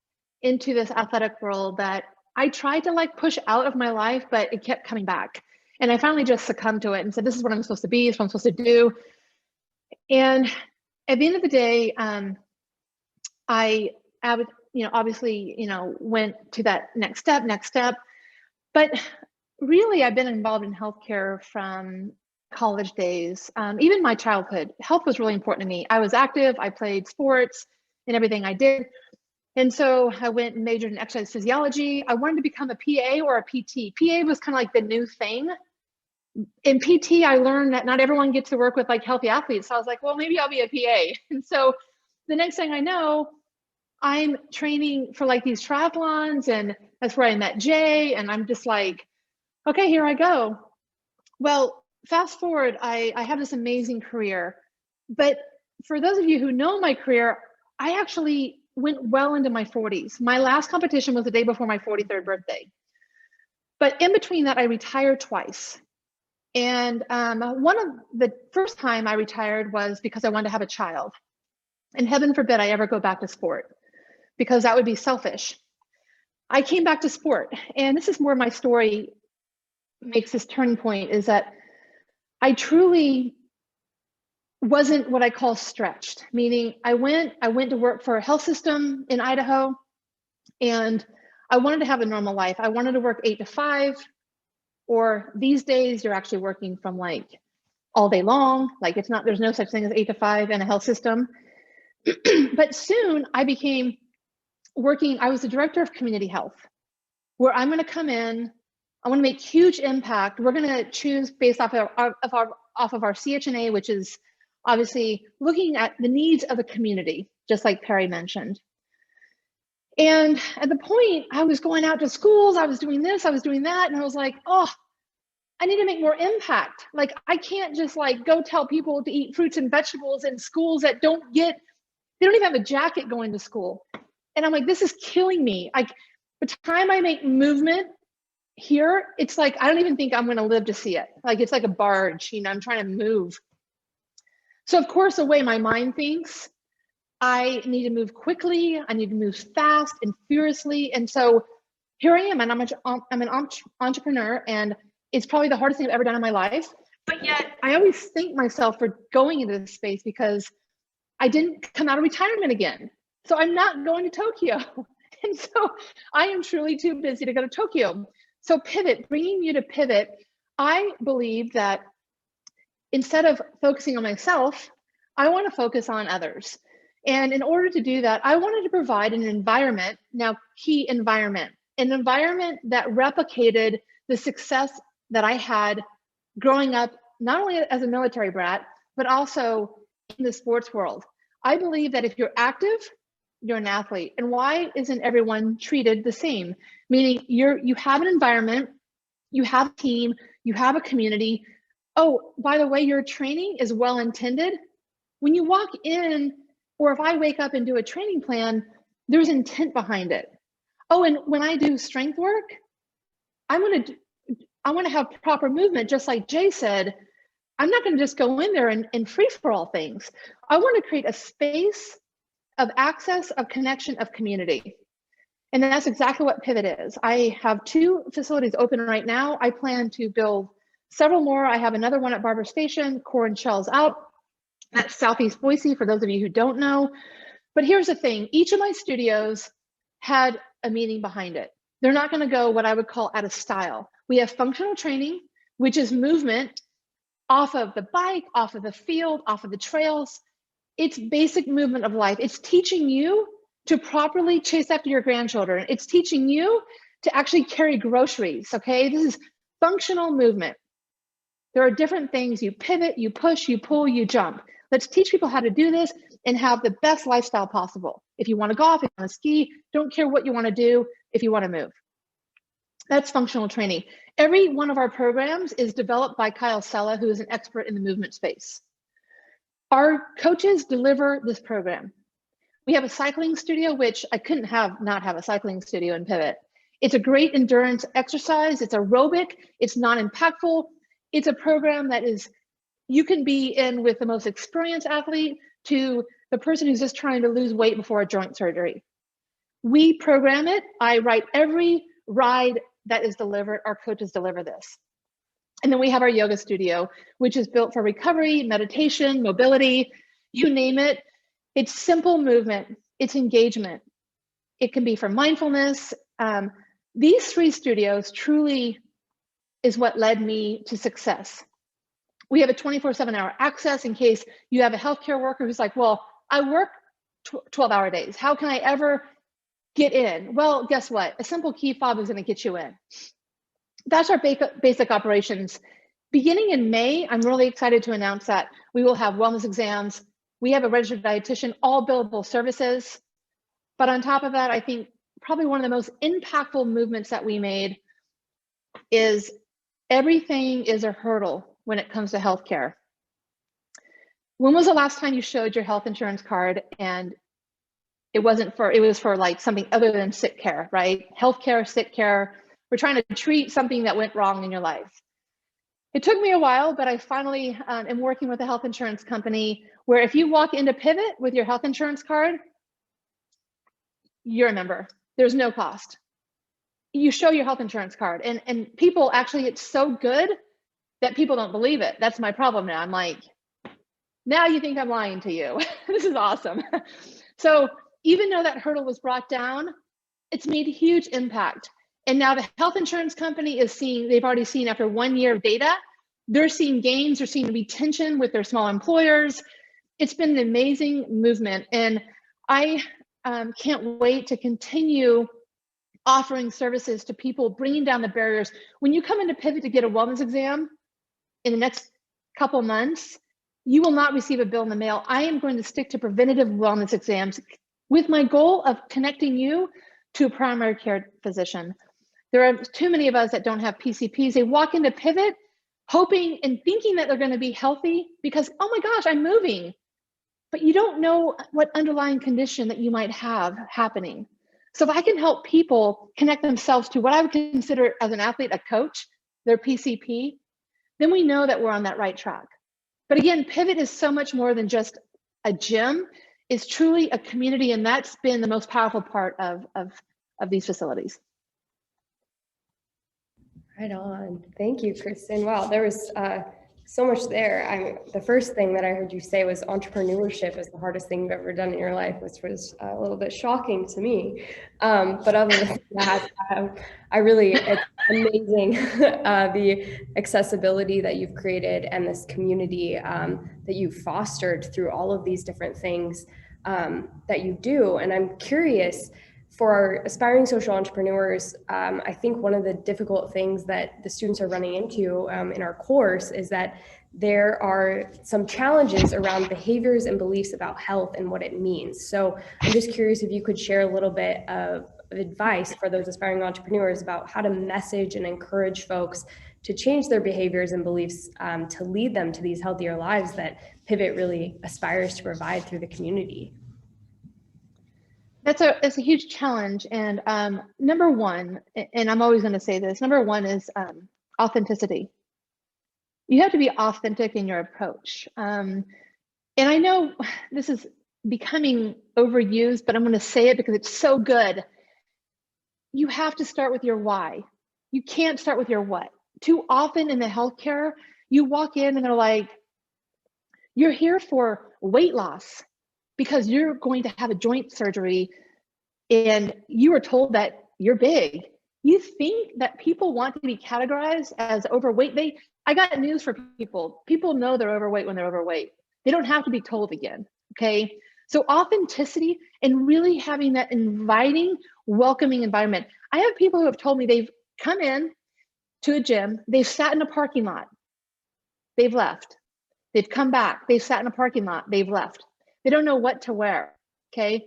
into this athletic world that I tried to like push out of my life, but it kept coming back. And I finally just succumbed to it and said, this is what I'm supposed to be, this is what I'm supposed to do. And at the end of the day, I obviously, went to that next step. But really, I've been involved in healthcare from college days, even my childhood. Health was really important to me. I was active, I played sports in everything I did. And so I went and majored in exercise physiology. I wanted to become a PA or a PT. PA was kind of like the new thing. In PT, I learned that not everyone gets to work with like healthy athletes. So I was like, well, maybe I'll be a PA. And so the next thing I know, I'm training for like these triathlons, and that's where I met Jay. And I'm just like, okay, here I go. Well, fast forward, I have this amazing career. But for those of you who know my career, I actually went well into my 40s. My last competition was the day before my 43rd birthday. But in between that, I retired twice. And one of the first time I retired was because I wanted to have a child. And heaven forbid I ever go back to sport, because that would be selfish. I came back to sport, and this is where my story makes this turning point, is that I truly wasn't what I call stretched, meaning I went to work for a health system in Idaho, and I wanted to have a normal life. I wanted to work 8 to 5, or these days you're actually working from like all day long. Like there's no such thing as 8 to 5 in a health system. But soon I became I was the director of community health, where I'm going to come in, I want to make huge impact. We're going to choose based off of our CHNA, which is obviously looking at the needs of the community, just like Perry mentioned. And at the point, I was going out to schools, I was doing this, I was doing that, and I was like, oh, I need to make more impact. Like, I can't just like go tell people to eat fruits and vegetables in schools that they don't even have a jacket going to school. And I'm like, this is killing me. Like, by the time I make movement here, it's like, I don't even think I'm going to live to see it. Like, it's like a barge, I'm trying to move. So of course, the way my mind thinks, I need to move quickly. I need to move fast and furiously. And so here I am, and I'm an entrepreneur, and it's probably the hardest thing I've ever done in my life. But yet I always thank myself for going into this space, because I didn't come out of retirement again. So I'm not going to Tokyo. And so I am truly too busy to go to Tokyo. So pivot, bringing you to pivot, I believe that instead of focusing on myself, I want to focus on others. And in order to do that, I wanted to provide an environment, now key environment, an environment that replicated the success that I had growing up, not only as a military brat, but also in the sports world. I believe that if you're active, you're an athlete. And why isn't everyone treated the same? Meaning you have an environment, you have a team, you have a community. Oh, by the way, your training is well intended. When you walk in Or if I wake up and do a training plan, there's intent behind it. Oh, and when I do strength work, I want to have proper movement, just like Jay said. I'm not going to just go in there and free for all things. I want to create a space of access, of connection, of community. And that's exactly what Pivot is. I have 2 facilities open right now. I plan to build several more. I have another one at Barber Station, Core and Shells out. That's Southeast Boise, for those of you who don't know. But here's the thing, each of my studios had a meaning behind it. They're not going to go what I would call out of style. We have functional training, which is movement off of the bike, off of the field, off of the trails. It's basic movement of life. It's teaching you to properly chase after your grandchildren. It's teaching you to actually carry groceries, okay? This is functional movement. There are different things. You pivot, you push, you pull, you jump. Let's teach people how to do this and have the best lifestyle possible. If you want to golf, if you want to ski, don't care what you want to do, if you want to move. That's functional training. Every one of our programs is developed by Kyle Sella, who is an expert in the movement space. Our coaches deliver this program. We have a cycling studio, which I couldn't not have a cycling studio in Pivot. It's a great endurance exercise. It's aerobic. It's non-impactful. It's a program that is, you can be in with the most experienced athlete to the person who's just trying to lose weight before a joint surgery. We program it. I write every ride that is delivered. Our coaches deliver this. And then we have our yoga studio, which is built for recovery, meditation, mobility, you name it. It's simple movement. It's engagement. It can be for mindfulness. These 3 studios truly is what led me to success. We have a 24/7 access in case you have a healthcare worker who's like, well, I work 12-hour days. How can I ever get in? Well, guess what? A simple key fob is going to get you in. That's our basic operations. Beginning in May, I'm really excited to announce that we will have wellness exams. We have a registered dietitian, all billable services. But on top of that, I think probably one of the most impactful movements that we made is everything is a hurdle when it comes to healthcare. When was the last time you showed your health insurance card and it was for like something other than sick care, right? Healthcare, sick care. We're trying to treat something that went wrong in your life. It took me a while, but I finally am working with a health insurance company where if you walk into Pivot with your health insurance card, you're a member. There's no cost. You show your health insurance card and people actually, it's so good that people don't believe it. That's my problem now. I'm like, now you think I'm lying to you. This is awesome. So even though that hurdle was brought down, it's made a huge impact. And now the health insurance company is seeing, they've already seen after 1 year of data, they're seeing gains, they're seeing retention with their small employers. It's been an amazing movement. And I can't wait to continue offering services to people, bringing down the barriers. When you come into Pivot to get a wellness exam in the next couple months, you will not receive a bill in the mail. I am going to stick to preventative wellness exams with my goal of connecting you to a primary care physician. There are too many of us that don't have PCPs. They walk into Pivot hoping and thinking that they're going to be healthy because, oh my gosh, I'm moving. But you don't know what underlying condition that you might have happening. So if I can help people connect themselves to what I would consider as an athlete, a coach, their PCP, then we know that we're on that right track. But again, Pivot is so much more than just a gym. It's truly a community, and that's been the most powerful part of these facilities. Right on. Thank you, Kristin. Wow, there was so much there. The first thing that I heard you say was entrepreneurship is the hardest thing you've ever done in your life, which was a little bit shocking to me. But other than that, it's amazing the accessibility that you've created and this community that you've fostered through all of these different things that you do. And I'm curious, for our aspiring social entrepreneurs, I think one of the difficult things that the students are running into in our course is that there are some challenges around behaviors and beliefs about health and what it means. So I'm just curious if you could share a little bit of advice for those aspiring entrepreneurs about how to message and encourage folks to change their behaviors and beliefs to lead them to these healthier lives that Pivot really aspires to provide through the community. It's a huge challenge. And number one, and I'm always going to say this, number one is authenticity. You have to be authentic in your approach. And I know this is becoming overused, but I'm going to say it because it's so good. You have to start with your why. You can't start with your what. Too often in the healthcare, you walk in and they're like, you're here for weight loss because you're going to have a joint surgery and you were told that you're big. You think that people want to be categorized as overweight. I got news for people. People know they're overweight when they're overweight. They don't have to be told again, okay? So authenticity and really having that inviting, welcoming environment. I have people who have told me they've come in to a gym, they've sat in a parking lot, they've left. They've come back, they've sat in a parking lot, they've left. They don't know what to wear, okay?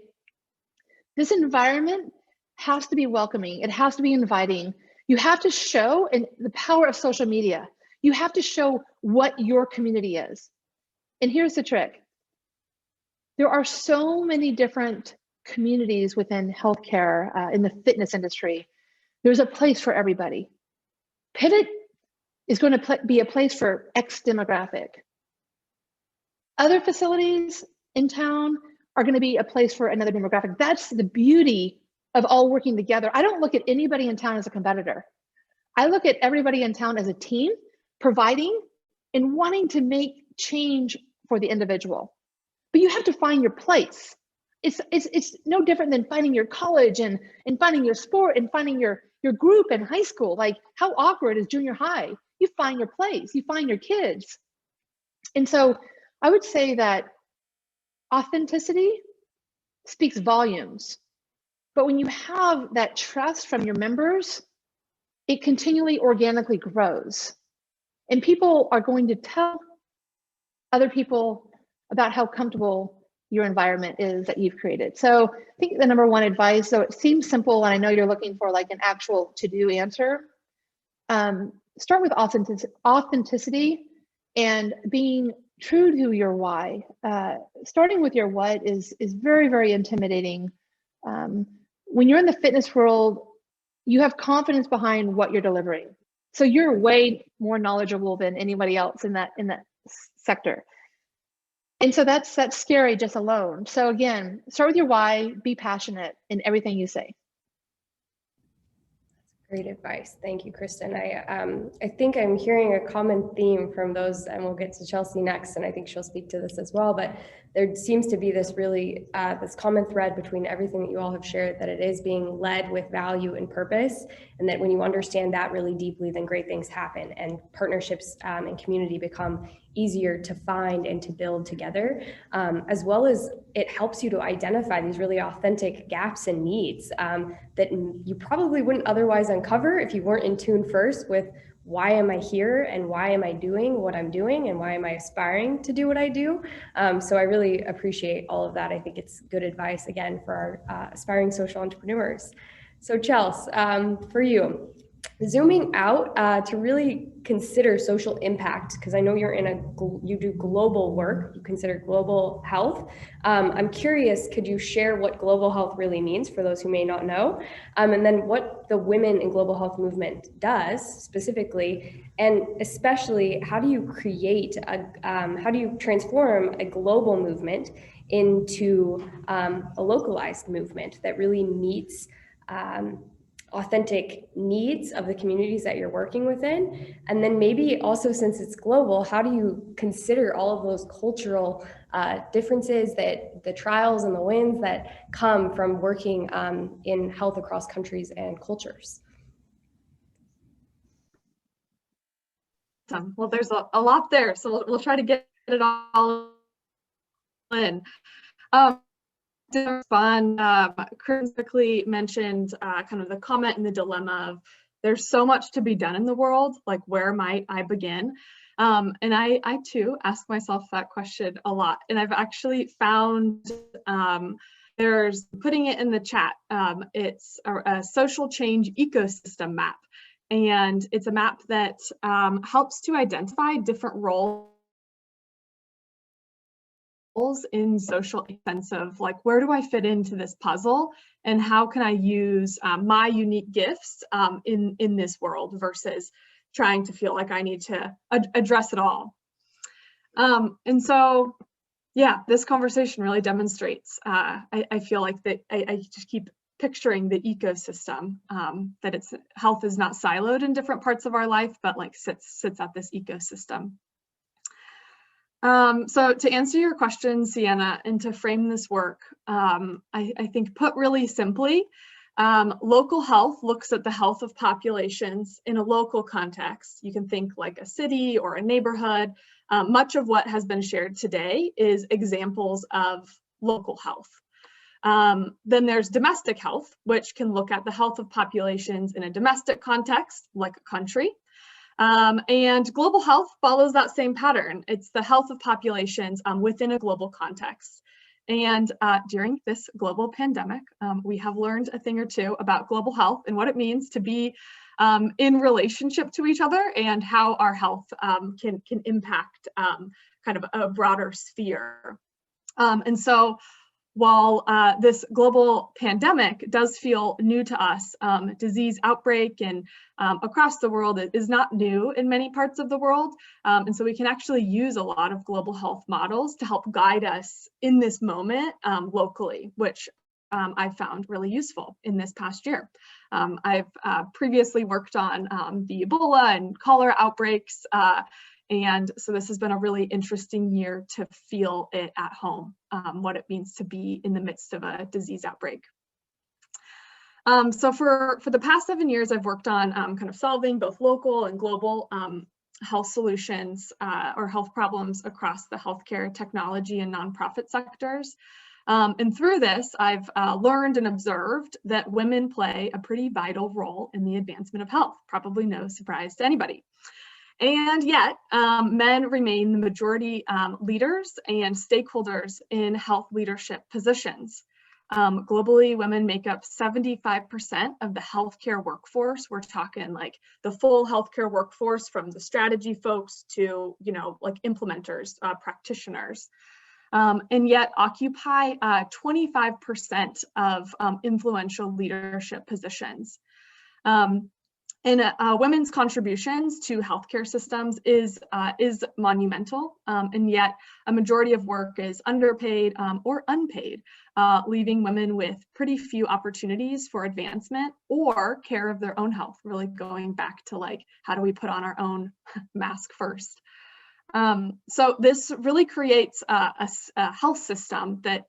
This environment has to be welcoming. It has to be inviting. You have to show, and the power of social media, you have to show what your community is. And here's the trick. There are so many different communities within healthcare, in the fitness industry. There's a place for everybody. Pivot is going to be a place for X demographic. Other facilities in town are going to be a place for another demographic. That's the beauty of all working together. I don't look at anybody in town as a competitor. I look at everybody in town as a team, providing and wanting to make change for the individual. But you have to find your place. It's no different than finding your college and finding your sport and finding your group in high school. Like, how awkward is junior high? You find your place, you find your kids. And so I would say that authenticity speaks volumes. But when you have that trust from your members, it continually organically grows. And people are going to tell other people about how comfortable your environment is that you've created. So I think the number one advice, though it seems simple, and I know you're looking for like an actual to-do answer, start with authenticity and being true to your why. Starting with your what is very, very intimidating. When you're in the fitness world, you have confidence behind what you're delivering. So you're way more knowledgeable than anybody else in that sector. And so that's scary just alone. So again, start with your why, be passionate in everything you say. Great advice. Thank you, Kristin. I think I'm hearing a common theme from those, and we'll get to Chelsea next, and I think she'll speak to this as well, but there seems to be this really, this common thread between everything that you all have shared, that it is being led with value and purpose, and that when you understand that really deeply, then great things happen, and partnerships and community become easier to find and to build together, as well as it helps you to identify these really authentic gaps and needs that you probably wouldn't otherwise uncover if you weren't in tune first with why am I here and why am I doing what I'm doing and why am I aspiring to do what I do. So I really appreciate all of that. I think it's good advice, again, for our aspiring social entrepreneurs. So Chelsea, for you, zooming out to really consider social impact, because I know you do global work, you consider global health. I'm curious, could you share what global health really means for those who may not know? And then what the Women in Global Health movement does specifically, and especially how do you create, how do you transform a global movement into a localized movement that really meets authentic needs of the communities that you're working within? And then maybe also, since it's global, how do you consider all of those cultural differences, that the trials and the wins that come from working in health across countries and cultures? Well, there's a lot there, so we'll try to get it all in. To respond, Chris quickly mentioned kind of the comment and the dilemma of there's so much to be done in the world, like where might I begin? And I too ask myself that question a lot. And I've actually found there's, putting it in the chat, it's a social change ecosystem map. And it's a map that helps to identify different roles in social sense of like, where do I fit into this puzzle, and how can I use my unique gifts in this world versus trying to feel like I need to address it all. And so, yeah, this conversation really demonstrates, I feel like that I just keep picturing the ecosystem, that health is not siloed in different parts of our life, but like sits at this ecosystem. So to answer your question, Sienna, and to frame this work, I think put really simply, local health looks at the health of populations in a local context. You can think like a city or a neighborhood. Much of what has been shared today is examples of local health. Then there's domestic health, which can look at the health of populations in a domestic context, like a country. And global health follows that same pattern. It's the health of populations within a global context. And during this global pandemic, we have learned a thing or two about global health and what it means to be in relationship to each other, and how our health can impact kind of a broader sphere. And so while this global pandemic does feel new to us, disease outbreak and across the world is not new in many parts of the world. And so we can actually use a lot of global health models to help guide us in this moment locally, which I found really useful in this past year. I've previously worked on the Ebola and cholera outbreaks, and so this has been a really interesting year to feel it at home, what it means to be in the midst of a disease outbreak. So for the past 7 years, I've worked on kind of solving both local and global health solutions or health problems across the healthcare, technology, and nonprofit sectors. And through this, I've learned and observed that women play a pretty vital role in the advancement of health, probably no surprise to anybody. And yet, men remain the majority leaders and stakeholders in health leadership positions. Globally, women make up 75% of the healthcare workforce. We're talking like the full healthcare workforce, from the strategy folks to, like implementers, practitioners. And yet occupy 25% of influential leadership positions. And women's contributions to healthcare systems is monumental, and yet a majority of work is underpaid or unpaid, leaving women with pretty few opportunities for advancement or care of their own health, really going back to like, how do we put on our own mask first? So this really creates a health system that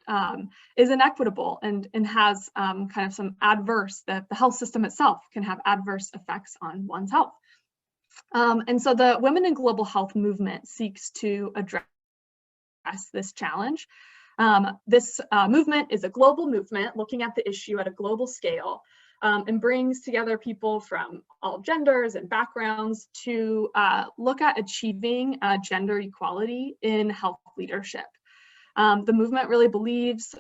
is inequitable and has kind of some adverse, the health system itself can have adverse effects on one's health. And so the Women in Global Health movement seeks to address this challenge. This movement is a global movement looking at the issue at a global scale, and brings together people from all genders and backgrounds to look at achieving gender equality in health leadership. The movement really believes,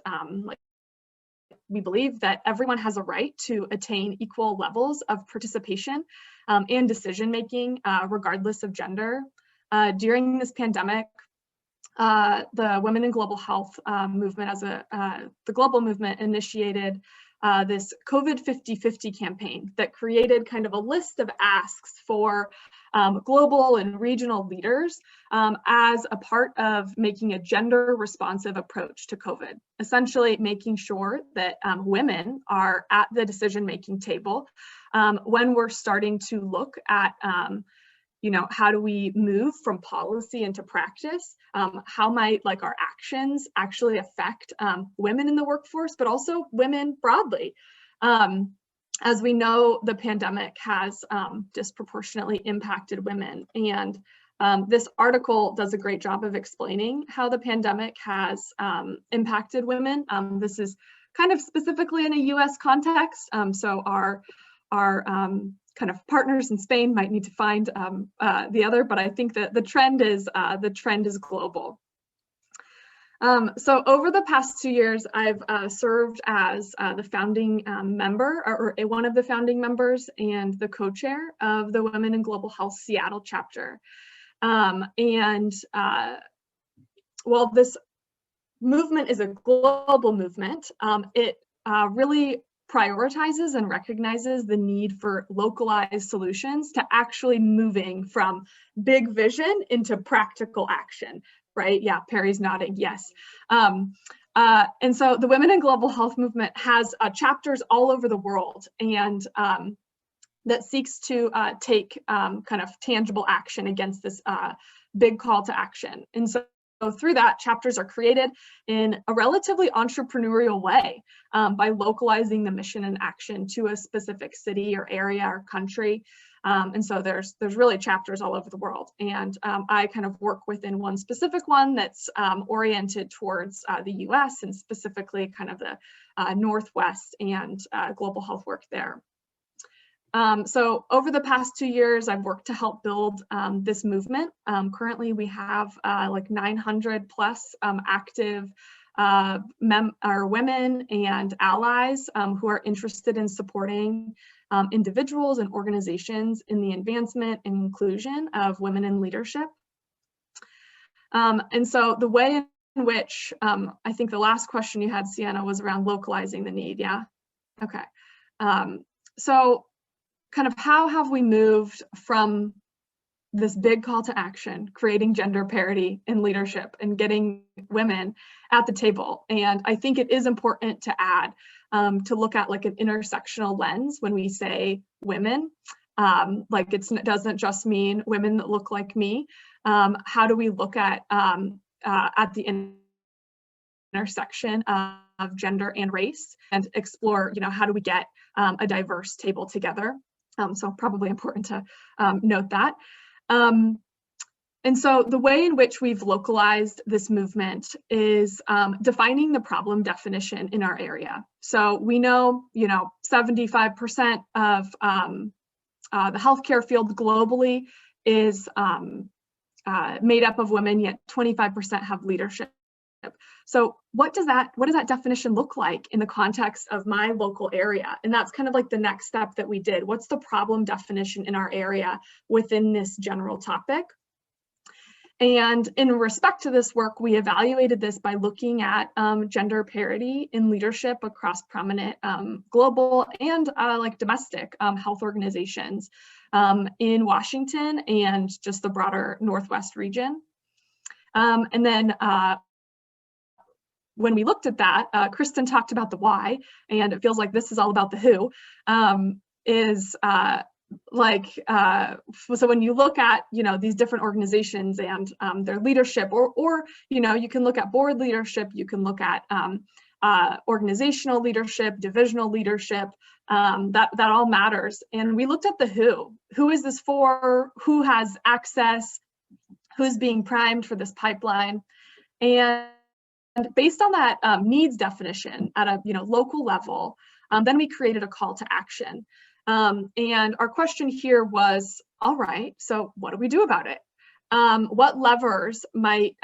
we believe that everyone has a right to attain equal levels of participation and decision-making, regardless of gender. During this pandemic, the Women in Global Health movement, as the global movement, initiated this COVID 50-50 campaign that created kind of a list of asks for global and regional leaders as a part of making a gender responsive approach to COVID, essentially making sure that women are at the decision-making table when we're starting to look at how do we move from policy into practice? How might our actions actually affect women in the workforce, but also women broadly? As we know, the pandemic has disproportionately impacted women. And this article does a great job of explaining how the pandemic has impacted women. This is kind of specifically in a US context. So our kind of partners in Spain might need to find the other, but I think that the trend is global. So over the past 2 years, I've served as the founding member, or one of the founding members, and the co-chair of the Women in Global Health Seattle chapter. While this movement is a global movement. It really prioritizes and recognizes the need for localized solutions to actually moving from big vision into practical action, right? Yeah, Perry's nodding, yes. And so the Women in Global Health movement has chapters all over the world, and that seeks to take kind of tangible action against this big call to action. And so through that, chapters are created in a relatively entrepreneurial way by localizing the mission and action to a specific city or area or country. And so there's really chapters all over the world. And I kind of work within one specific one that's oriented towards the US and specifically kind of the Northwest and global health work there. So over the past 2 years, I've worked to help build this movement. Currently, we have like 900 plus active women and allies who are interested in supporting individuals and organizations in the advancement and inclusion of women in leadership. And so the way in which, I think the last question you had, Sienna, was around localizing the need, yeah? Okay. So kind of how have we moved from this big call to action, creating gender parity in leadership and getting women at the table? And I think it is important to add, to look at like an intersectional lens when we say women. Like it doesn't just mean women that look like me. How do we look at the intersection of gender and race and explore, you know, how do we get a diverse table together? So probably important to note that. And so the way in which we've localized this movement is defining the problem definition in our area. So we know, you know, 75% of the healthcare field globally is made up of women, yet 25% have leadership. So what does that definition look like in the context of my local area? And that's kind of like the next step that we did. What's the problem definition in our area within this general topic? And in respect to this work, we evaluated this by looking at gender parity in leadership across prominent global and like domestic health organizations in Washington and just the broader Northwest region. And then when we looked at that, Kristin talked about the why, and it feels like this is all about the who, so when you look at, you know, these different organizations and their leadership, or, you know, you can look at board leadership, you can look at organizational leadership, divisional leadership, that all matters. And we looked at the who is this for, who has access, who's being primed for this pipeline. And based on that needs definition at a local level, then we created a call to action. And our question here was, all right, so what do we do about it? What levers might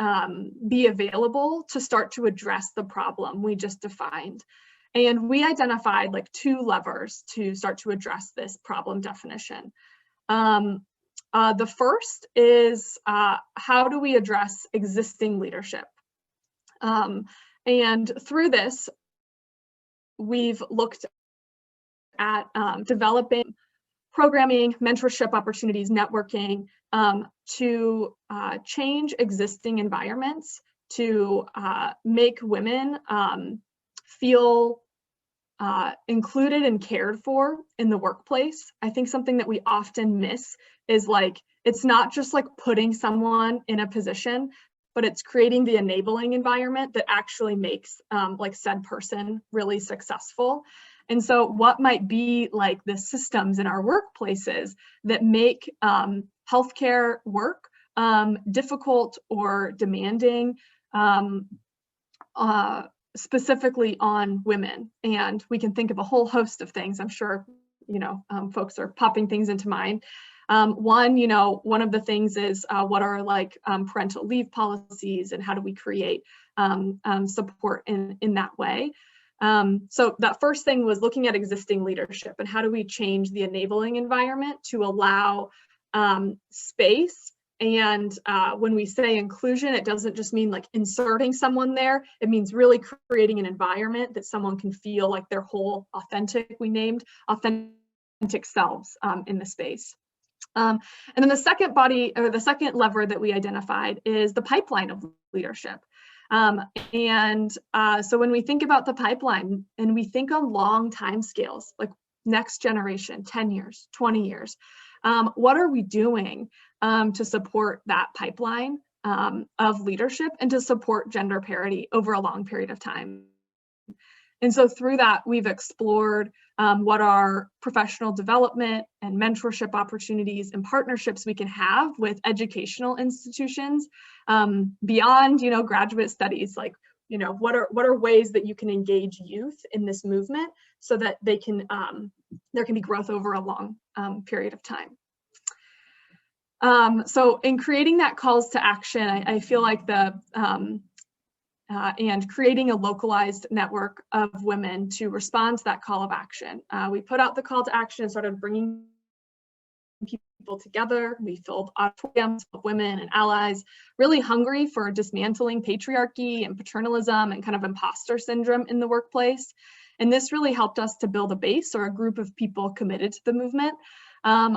be available to start to address the problem we just defined? And we identified like 2 levers to start to address this problem definition. The first is how do we address existing leadership? And through this, we've looked at developing programming, mentorship opportunities, networking to change existing environments to make women feel included and cared for in the workplace. I think something that we often miss is like, it's not just like putting someone in a position, but it's creating the enabling environment that actually makes like said person really successful. And so what might be like the systems in our workplaces that make healthcare work difficult or demanding, specifically on women? And we can think of a whole host of things. I'm sure, folks are popping things into mind. One of the things is what are like parental leave policies and how do we create support in that way? So that first thing was looking at existing leadership and how do we change the enabling environment to allow space And when we say inclusion, it doesn't just mean like inserting someone there. It means really creating an environment that someone can feel like their whole authentic, we named authentic selves in the space. And then the second body, or the second lever that we identified, is the pipeline of leadership. So when we think about the pipeline and we think on long time scales, like next generation, 10 years, 20 years, what are we doing to support that pipeline of leadership and to support gender parity over a long period of time? And so through that, we've explored what are professional development and mentorship opportunities and partnerships we can have with educational institutions beyond, graduate studies. Like, what are ways that you can engage youth in this movement so that they can there can be growth over a long period of time. So in creating that calls to action, I feel like and creating a localized network of women to respond to that call of action. We put out the call to action and started bringing people together. We filled auditoriums of women and allies really hungry for dismantling patriarchy and paternalism and kind of imposter syndrome in the workplace. And this really helped us to build a base or a group of people committed to the movement,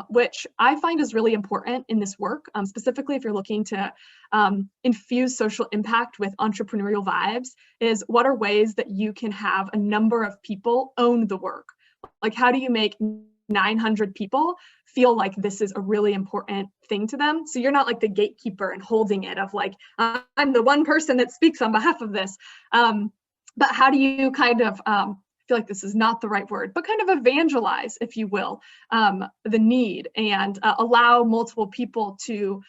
which I find is really important in this work, specifically if you're looking to infuse social impact with entrepreneurial vibes, is what are ways that you can have a number of people own the work? Like, how do you make 900 people feel like this is a really important thing to them? So you're not like the gatekeeper and holding it of like, I'm the one person that speaks on behalf of this. But how do you kind of, feel like this is not the right word, but kind of evangelize, if you will, the need and allow multiple people to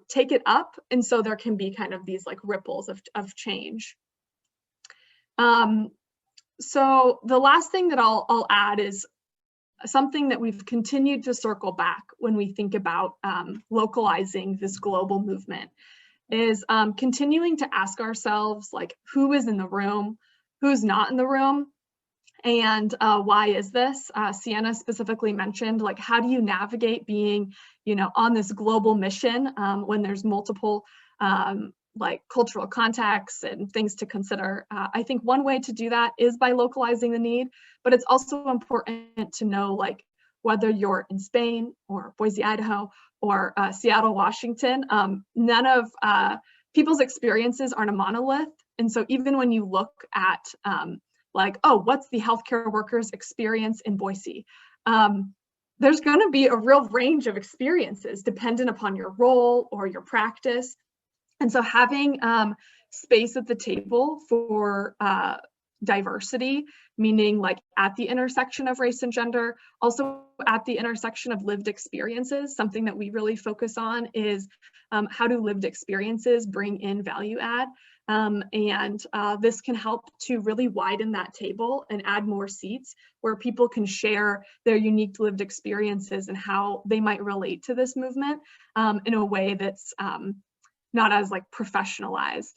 take it up. And so there can be kind of these like ripples of change. So the last thing that I'll add is something that we've continued to circle back when we think about localizing this global movement is continuing to ask ourselves, like, who is in the room, who's not in the room, and why is this? Sienna specifically mentioned, like, how do you navigate being, on this global mission when there's multiple like cultural contexts and things to consider? I think one way to do that is by localizing the need, but it's also important to know, like, whether you're in Spain or Boise, Idaho, or Seattle, Washington, none of people's experiences aren't a monolith. And so even when you look at like, oh, what's the healthcare workers' experience in Boise? There's going to be a real range of experiences dependent upon your role or your practice. And so having space at the table for diversity, meaning like at the intersection of race and gender, also at the intersection of lived experiences, something that we really focus on is how do lived experiences bring in value add? This can help to really widen that table and add more seats where people can share their unique lived experiences and how they might relate to this movement in a way that's not as like professionalized,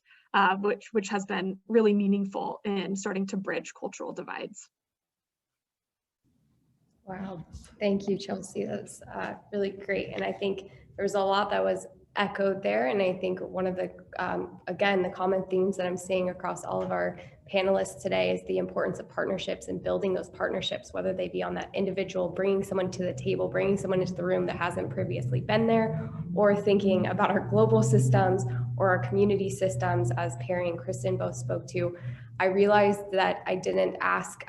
which has been really meaningful in starting to bridge cultural divides. Wow, thank you, Chelsea. That's really great. And I think there's a lot that was echoed there. And I think one of the, again, the common themes that I'm seeing across all of our panelists today is the importance of partnerships and building those partnerships, whether they be on that individual, bringing someone to the table, bringing someone into the room that hasn't previously been there, or thinking about our global systems or our community systems, as Perry and Kristin both spoke to. I realized that I didn't ask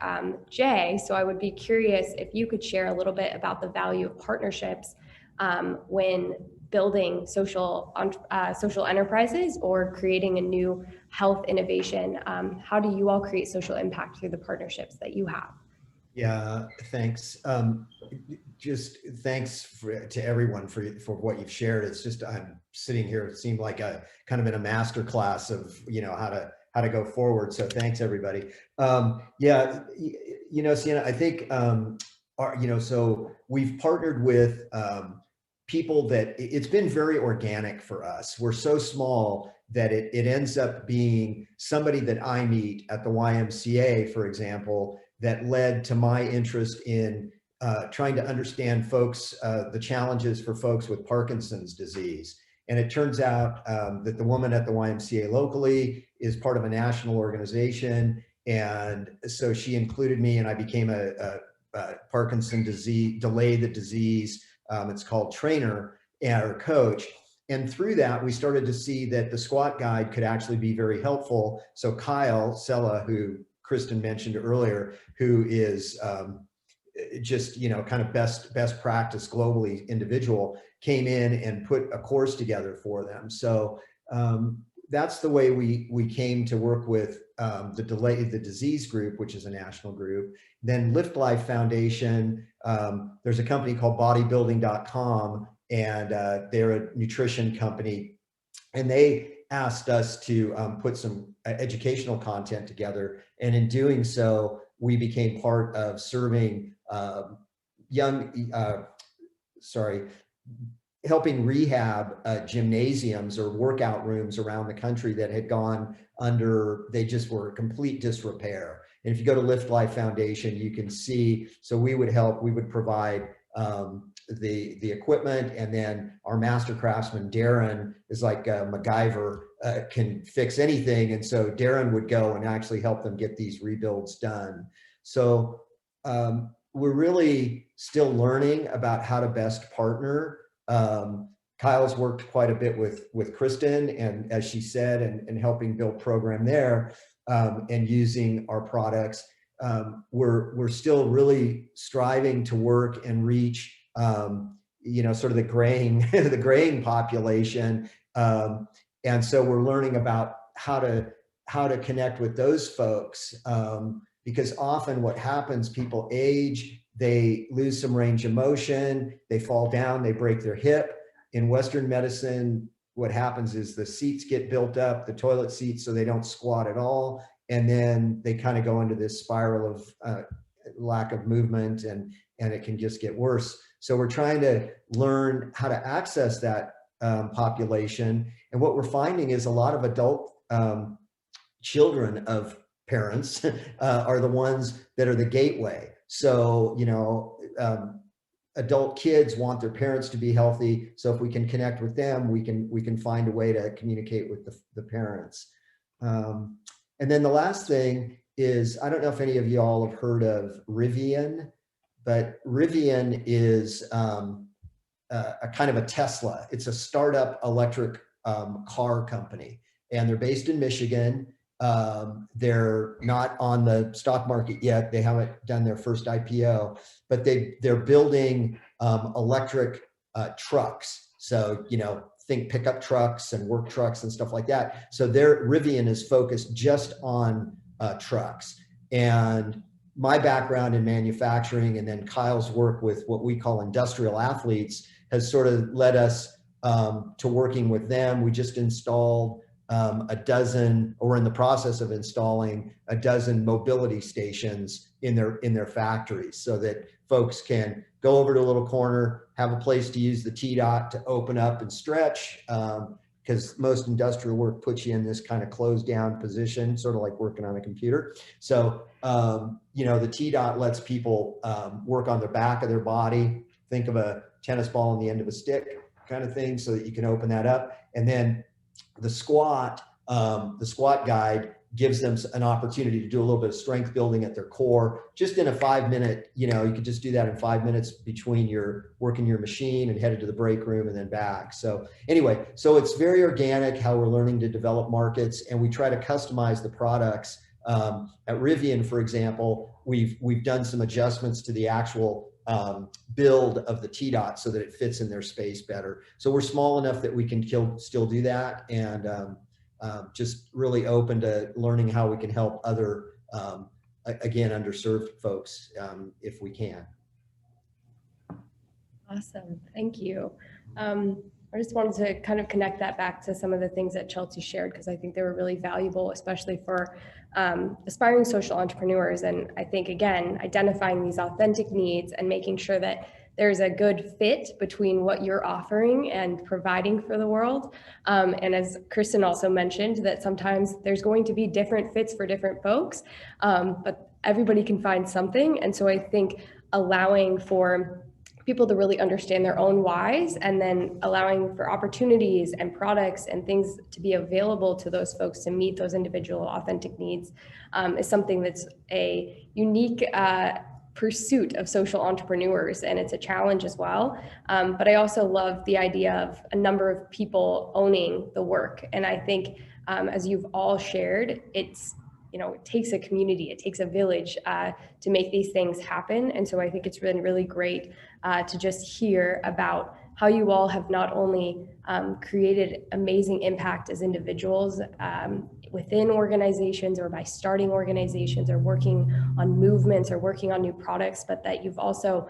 Jay, so I would be curious if you could share a little bit about the value of partnerships when building social enterprises or creating a new health innovation. How do you all create social impact through the partnerships that you have? Yeah, thanks. Just thanks to everyone for what you've shared. It's just, I'm sitting here, it seemed like a kind of in a master class of, how to go forward. So thanks everybody. Yeah, Sienna, I think, so we've partnered with people that it's been very organic for us. We're so small that it ends up being somebody that I meet at the YMCA, for example, that led to my interest in trying to understand folks, the challenges for folks with Parkinson's disease. And it turns out that the woman at the YMCA locally is part of a national organization. And so she included me, and I became a Parkinson disease, delay the disease. It's called trainer or coach. And through that, we started to see that the squat guide could actually be very helpful. So Kyle Sella, who Kristin mentioned earlier, who is just, you know, kind of best practice globally individual, came in and put a course together for them. So that's the way we came to work with the Delay the Disease group, which is a national group. Then Lift Life Foundation, there's a company called bodybuilding.com, and they're a nutrition company, and they asked us to put some educational content together. And in doing so, we became part of serving helping rehab gymnasiums or workout rooms around the country that had gone under, they just were complete disrepair. And if you go to Lift Life Foundation, you can see, so we would help, we would provide the equipment, and then our master craftsman, Darren, is like MacGyver, can fix anything. And so Darren would go and actually help them get these rebuilds done. So we're really still learning about how to best partner. Kyle's worked quite a bit with Kristin, and as she said, and helping build program there, and using our products. We're still really striving to work and reach, you know, sort of the graying population. And so we're learning about how to connect with those folks, because often what happens, people age, they lose some range of motion, they fall down, they break their hip. In Western medicine, what happens is the seats get built up, the toilet seats, so they don't squat at all. And then they kind of go into this spiral of lack of movement, and it can just get worse. So we're trying to learn how to access that population. And what we're finding is a lot of adult children of parents are the ones that are the gateway. So, you know, adult kids want their parents to be healthy. So if we can connect with them, we can find a way to communicate with the parents. And then the last thing is, I don't know if any of you all have heard of Rivian, but Rivian is a kind of a Tesla. It's a startup electric car company, and they're based in Michigan. They're not on the stock market yet. They haven't done their first IPO, but they're building electric trucks. So, you know, think pickup trucks and work trucks and stuff like that. So Rivian is focused just on trucks. And my background in manufacturing, and then Kyle's work with what we call industrial athletes, has sort of led us to working with them. We just installed a dozen, or in the process of installing a dozen mobility stations in their factories, so that folks can go over to a little corner, have a place to use the T-dot to open up and stretch, because most industrial work puts you in this kind of closed down position, sort of like working on a computer. So, you know, the T-dot lets people work on the back of their body. Think of a tennis ball on the end of a stick kind of thing, so that you can open that up. And then the squat guide gives them an opportunity to do a little bit of strength building at their core, just in a 5-minute, you know, you could just do that in 5 minutes between your working your machine and headed to the break room and then back. So anyway, so it's very organic how we're learning to develop markets, and we try to customize the products. At Rivian, for example, we've done some adjustments to the actual build of the T-dot so that it fits in their space better. So we're small enough that we can still do that, and just really open to learning how we can help other, again, underserved folks if we can. Awesome, thank you. I just wanted to kind of connect that back to some of the things that Chelsea shared, because I think they were really valuable, especially for aspiring social entrepreneurs. And I think, again, identifying these authentic needs and making sure that there's a good fit between what you're offering and providing for the world. And as Kristin also mentioned, that sometimes there's going to be different fits for different folks, but everybody can find something. And so I think allowing for people to really understand their own whys, and then allowing for opportunities and products and things to be available to those folks to meet those individual authentic needs is something that's a unique pursuit of social entrepreneurs, and it's a challenge as well. But I also love the idea of a number of people owning the work. And I think as you've all shared, it's, you know, it takes a community, it takes a village to make these things happen. And so I think it's been really great to just hear about how you all have not only created amazing impact as individuals within organizations, or by starting organizations, or working on movements, or working on new products, but that you've also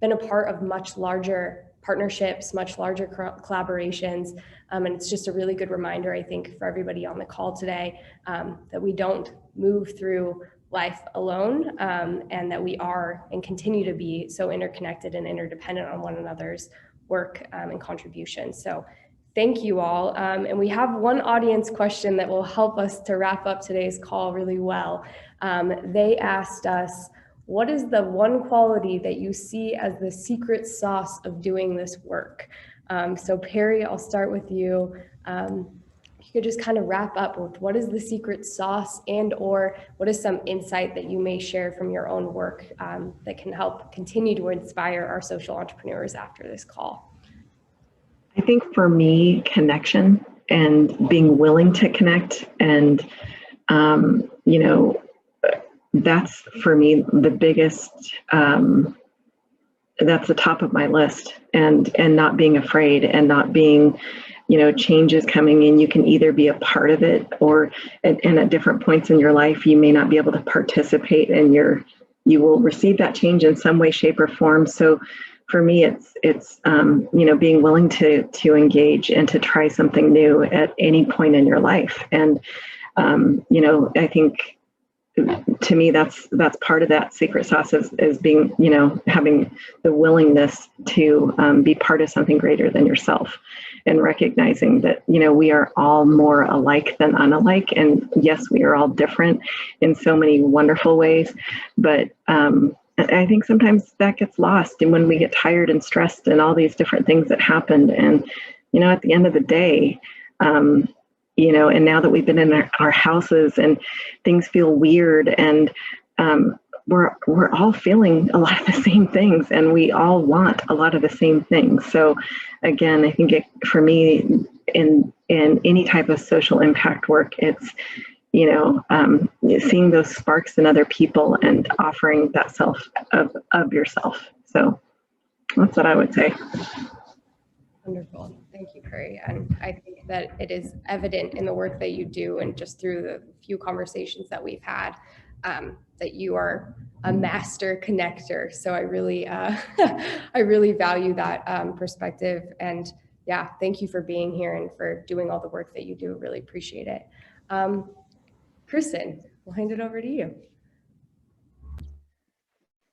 been a part of much larger partnerships, much larger collaborations. And it's just a really good reminder, I think, for everybody on the call today, that we don't move through life alone, and that we are and continue to be so interconnected and interdependent on one another's work and contributions. So thank you all. And we have one audience question that will help us to wrap up today's call really well. They asked us, what is the one quality that you see as the secret sauce of doing this work? So Perry, I'll start with you. You could just kind of wrap up with what is the secret sauce, and or what is some insight that you may share from your own work that can help continue to inspire our social entrepreneurs after this call? I think for me, connection and being willing to connect, and you know, that's for me the biggest, that's the top of my list, and not being afraid, and not being, you know, change is coming in. You can either be a part of it, or and at different points in your life, you may not be able to participate, and you will receive that change in some way, shape, or form. So for me, it's you know, being willing to engage and to try something new at any point in your life. And you know, I think, to me, that's part of that secret sauce is being, you know, having the willingness to be part of something greater than yourself, and recognizing that, you know, we are all more alike than unalike. And yes, we are all different in so many wonderful ways, but I think sometimes that gets lost, and when we get tired and stressed and all these different things that happened. And, you know, at the end of the day, you know, and now that we've been in our houses and things feel weird, and we're all feeling a lot of the same things, and we all want a lot of the same things. So again, I think for me, in any type of social impact work, it's, you know, seeing those sparks in other people and offering that self of yourself. So that's what I would say. Wonderful. Thank you, Perry. And I think that it is evident in the work that you do, and just through the few conversations that we've had, that you are a master connector. So I really, I really value that perspective. And yeah, thank you for being here and for doing all the work that you do. Really appreciate it. Kristin, we'll hand it over to you.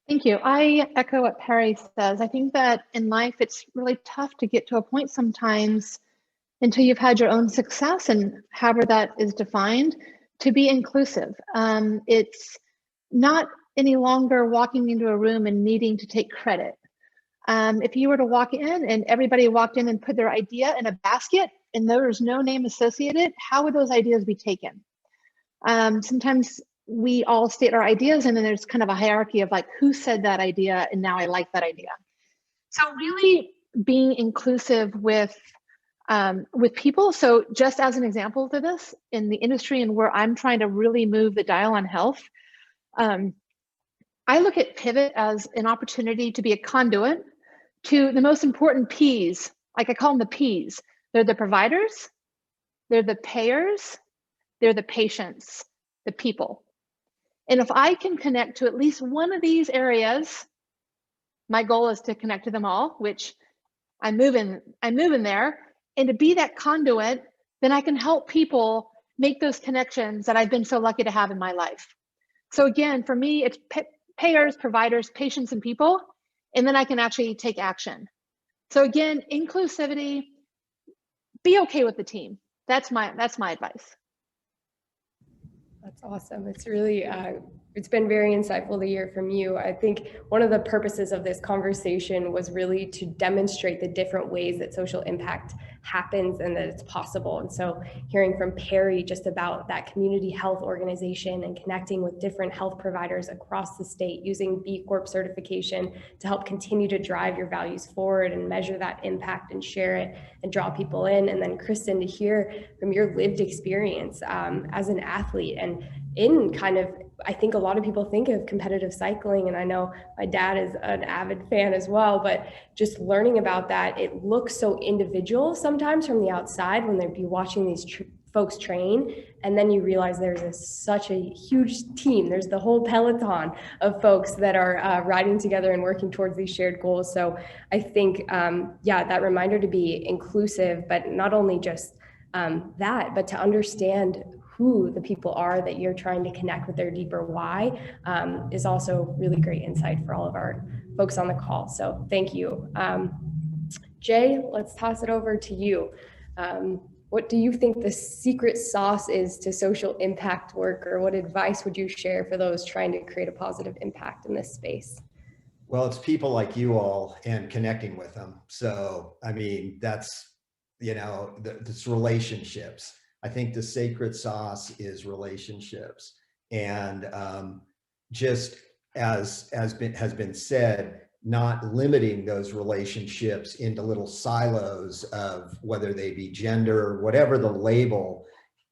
Thank you. I echo what Perry says. I think that in life, it's really tough to get to a point sometimes until you've had your own success, and however that is defined, to be inclusive. It's not any longer walking into a room and needing to take credit. If you were to walk in and everybody walked in and put their idea in a basket and there was no name associated, how would those ideas be taken? Sometimes we all state our ideas, and then there's kind of a hierarchy of like, who said that idea, and now I like that idea. So really being inclusive with people. So just as an example to this, in the industry and where I'm trying to really move the dial on health, I look at Pivot as an opportunity to be a conduit to the most important P's. Like I call them the P's. They're the providers, they're the payers, they're the patients, the people. And if I can connect to at least one of these areas, my goal is to connect to them all, which I'm moving there, and to be that conduit, then I can help people make those connections that I've been so lucky to have in my life. So again, for me, it's payers, providers, patients, and people, and then I can actually take action. So again, inclusivity, be okay with the team. That's my advice. That's awesome. It's really It's been very insightful to hear from you. I think one of the purposes of this conversation was really to demonstrate the different ways that social impact happens and that it's possible. And so hearing from Perry just about that community health organization and connecting with different health providers across the state using B Corp certification to help continue to drive your values forward and measure that impact and share it and draw people in. And then Kristin, to hear from your lived experience as an athlete and in kind of, I think a lot of people think of competitive cycling, and I know my dad is an avid fan as well, but just learning about that, it looks so individual sometimes from the outside when they'd be watching these folks train, and then you realize there's such a huge team. There's the whole peloton of folks that are riding together and working towards these shared goals. So I think, yeah, that reminder to be inclusive, but not only just that, but to understand who the people are that you're trying to connect with their deeper why is also really great insight for all of our folks on the call. So thank you. Jay, let's toss it over to you. What do you think the secret sauce is to social impact work, or what advice would you share for those trying to create a positive impact in this space? Well, it's people like you all and connecting with them. So, I mean, that's, you know, it's relationships. I think the secret sauce is relationships, and just as has been said, not limiting those relationships into little silos of whether they be gender, whatever the label,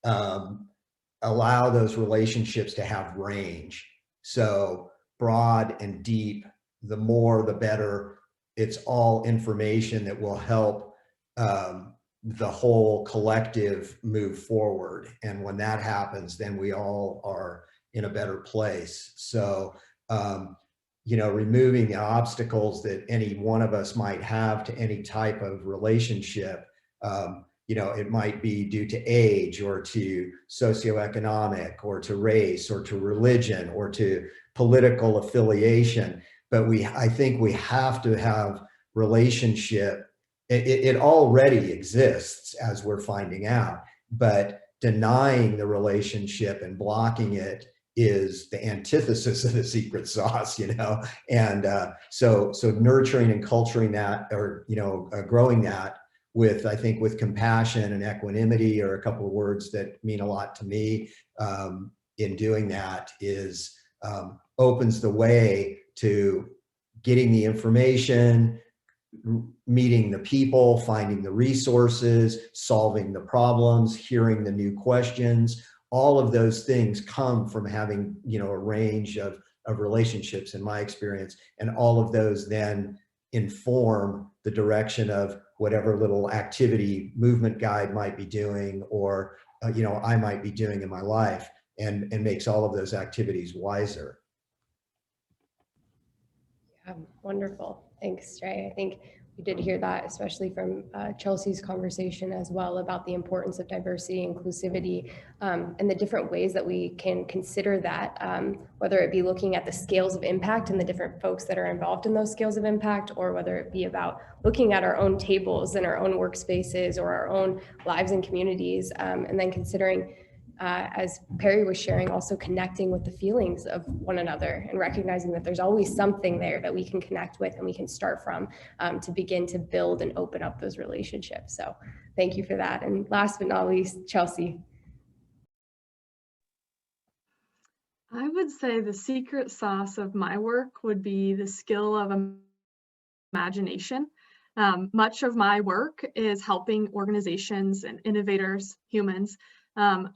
allow those relationships to have range. So broad and deep, the more the better. It's all information that will help the whole collective move forward. And when that happens, then we all are in a better place. So, you know, removing the obstacles that any one of us might have to any type of relationship, you know, it might be due to age or to socioeconomic or to race or to religion or to political affiliation. But I think we have to have relationship. It already exists, as we're finding out, but denying the relationship and blocking it is the antithesis of the secret sauce, you know? And so nurturing and culturing that, or, you know, growing that with, I think, with compassion and equanimity are a couple of words that mean a lot to me in doing that, is opens the way to getting the information, meeting the people, finding the resources, solving the problems, hearing the new questions. All of those things come from having, you know, a range of relationships, in my experience, and all of those then inform the direction of whatever little activity movement guide might be doing, or you know, I might be doing in my life, and makes all of those activities wiser. Yeah, wonderful. Thanks, Jay. I think we did hear that, especially from Chelsea's conversation as well, about the importance of diversity, inclusivity, and the different ways that we can consider that, whether it be looking at the scales of impact and the different folks that are involved in those scales of impact, or whether it be about looking at our own tables and our own workspaces or our own lives and communities, and then considering, as Perry was sharing, also connecting with the feelings of one another and recognizing that there's always something there that we can connect with and we can start from to begin to build and open up those relationships. So thank you for that. And last but not least, Chelsea. I would say the secret sauce of my work would be the skill of imagination. Much of my work is helping organizations and innovators, humans,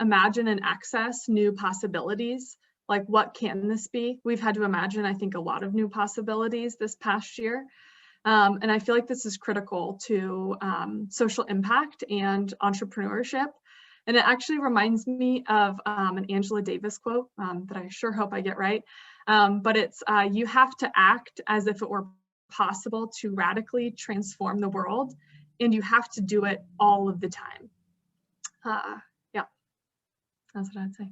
imagine and access new possibilities. Like, what can this be? We've had to imagine, I think, a lot of new possibilities this past year. And I feel like this is critical to social impact and entrepreneurship. And it actually reminds me of an Angela Davis quote that I sure hope I get right. But it's, you have to act as if it were possible to radically transform the world, and you have to do it all of the time. Yeah, that's what I'd say.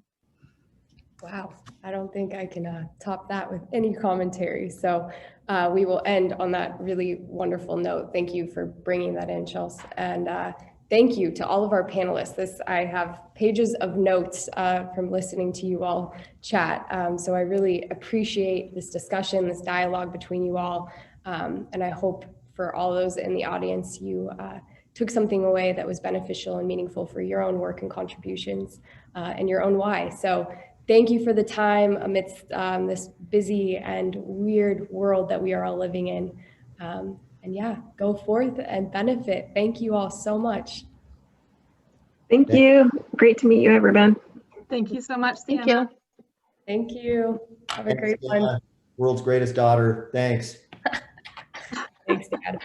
Wow, I don't think I can top that with any commentary. So we will end on that really wonderful note. Thank you for bringing that in, Chelsea. And thank you to all of our panelists. I have pages of notes from listening to you all chat. So I really appreciate this discussion, this dialogue between you all. And I hope for all those in the audience, you took something away that was beneficial and meaningful for your own work and contributions and your own why. So thank you for the time amidst this busy and weird world that we are all living in. And yeah, go forth and benefit. Thank you all so much. Thank you. Great to meet you, everyone. Thank you so much, Thank Sienna. you. Thank you. Have a Thanks, great one. World's greatest daughter. Thanks. Thanks, Dad.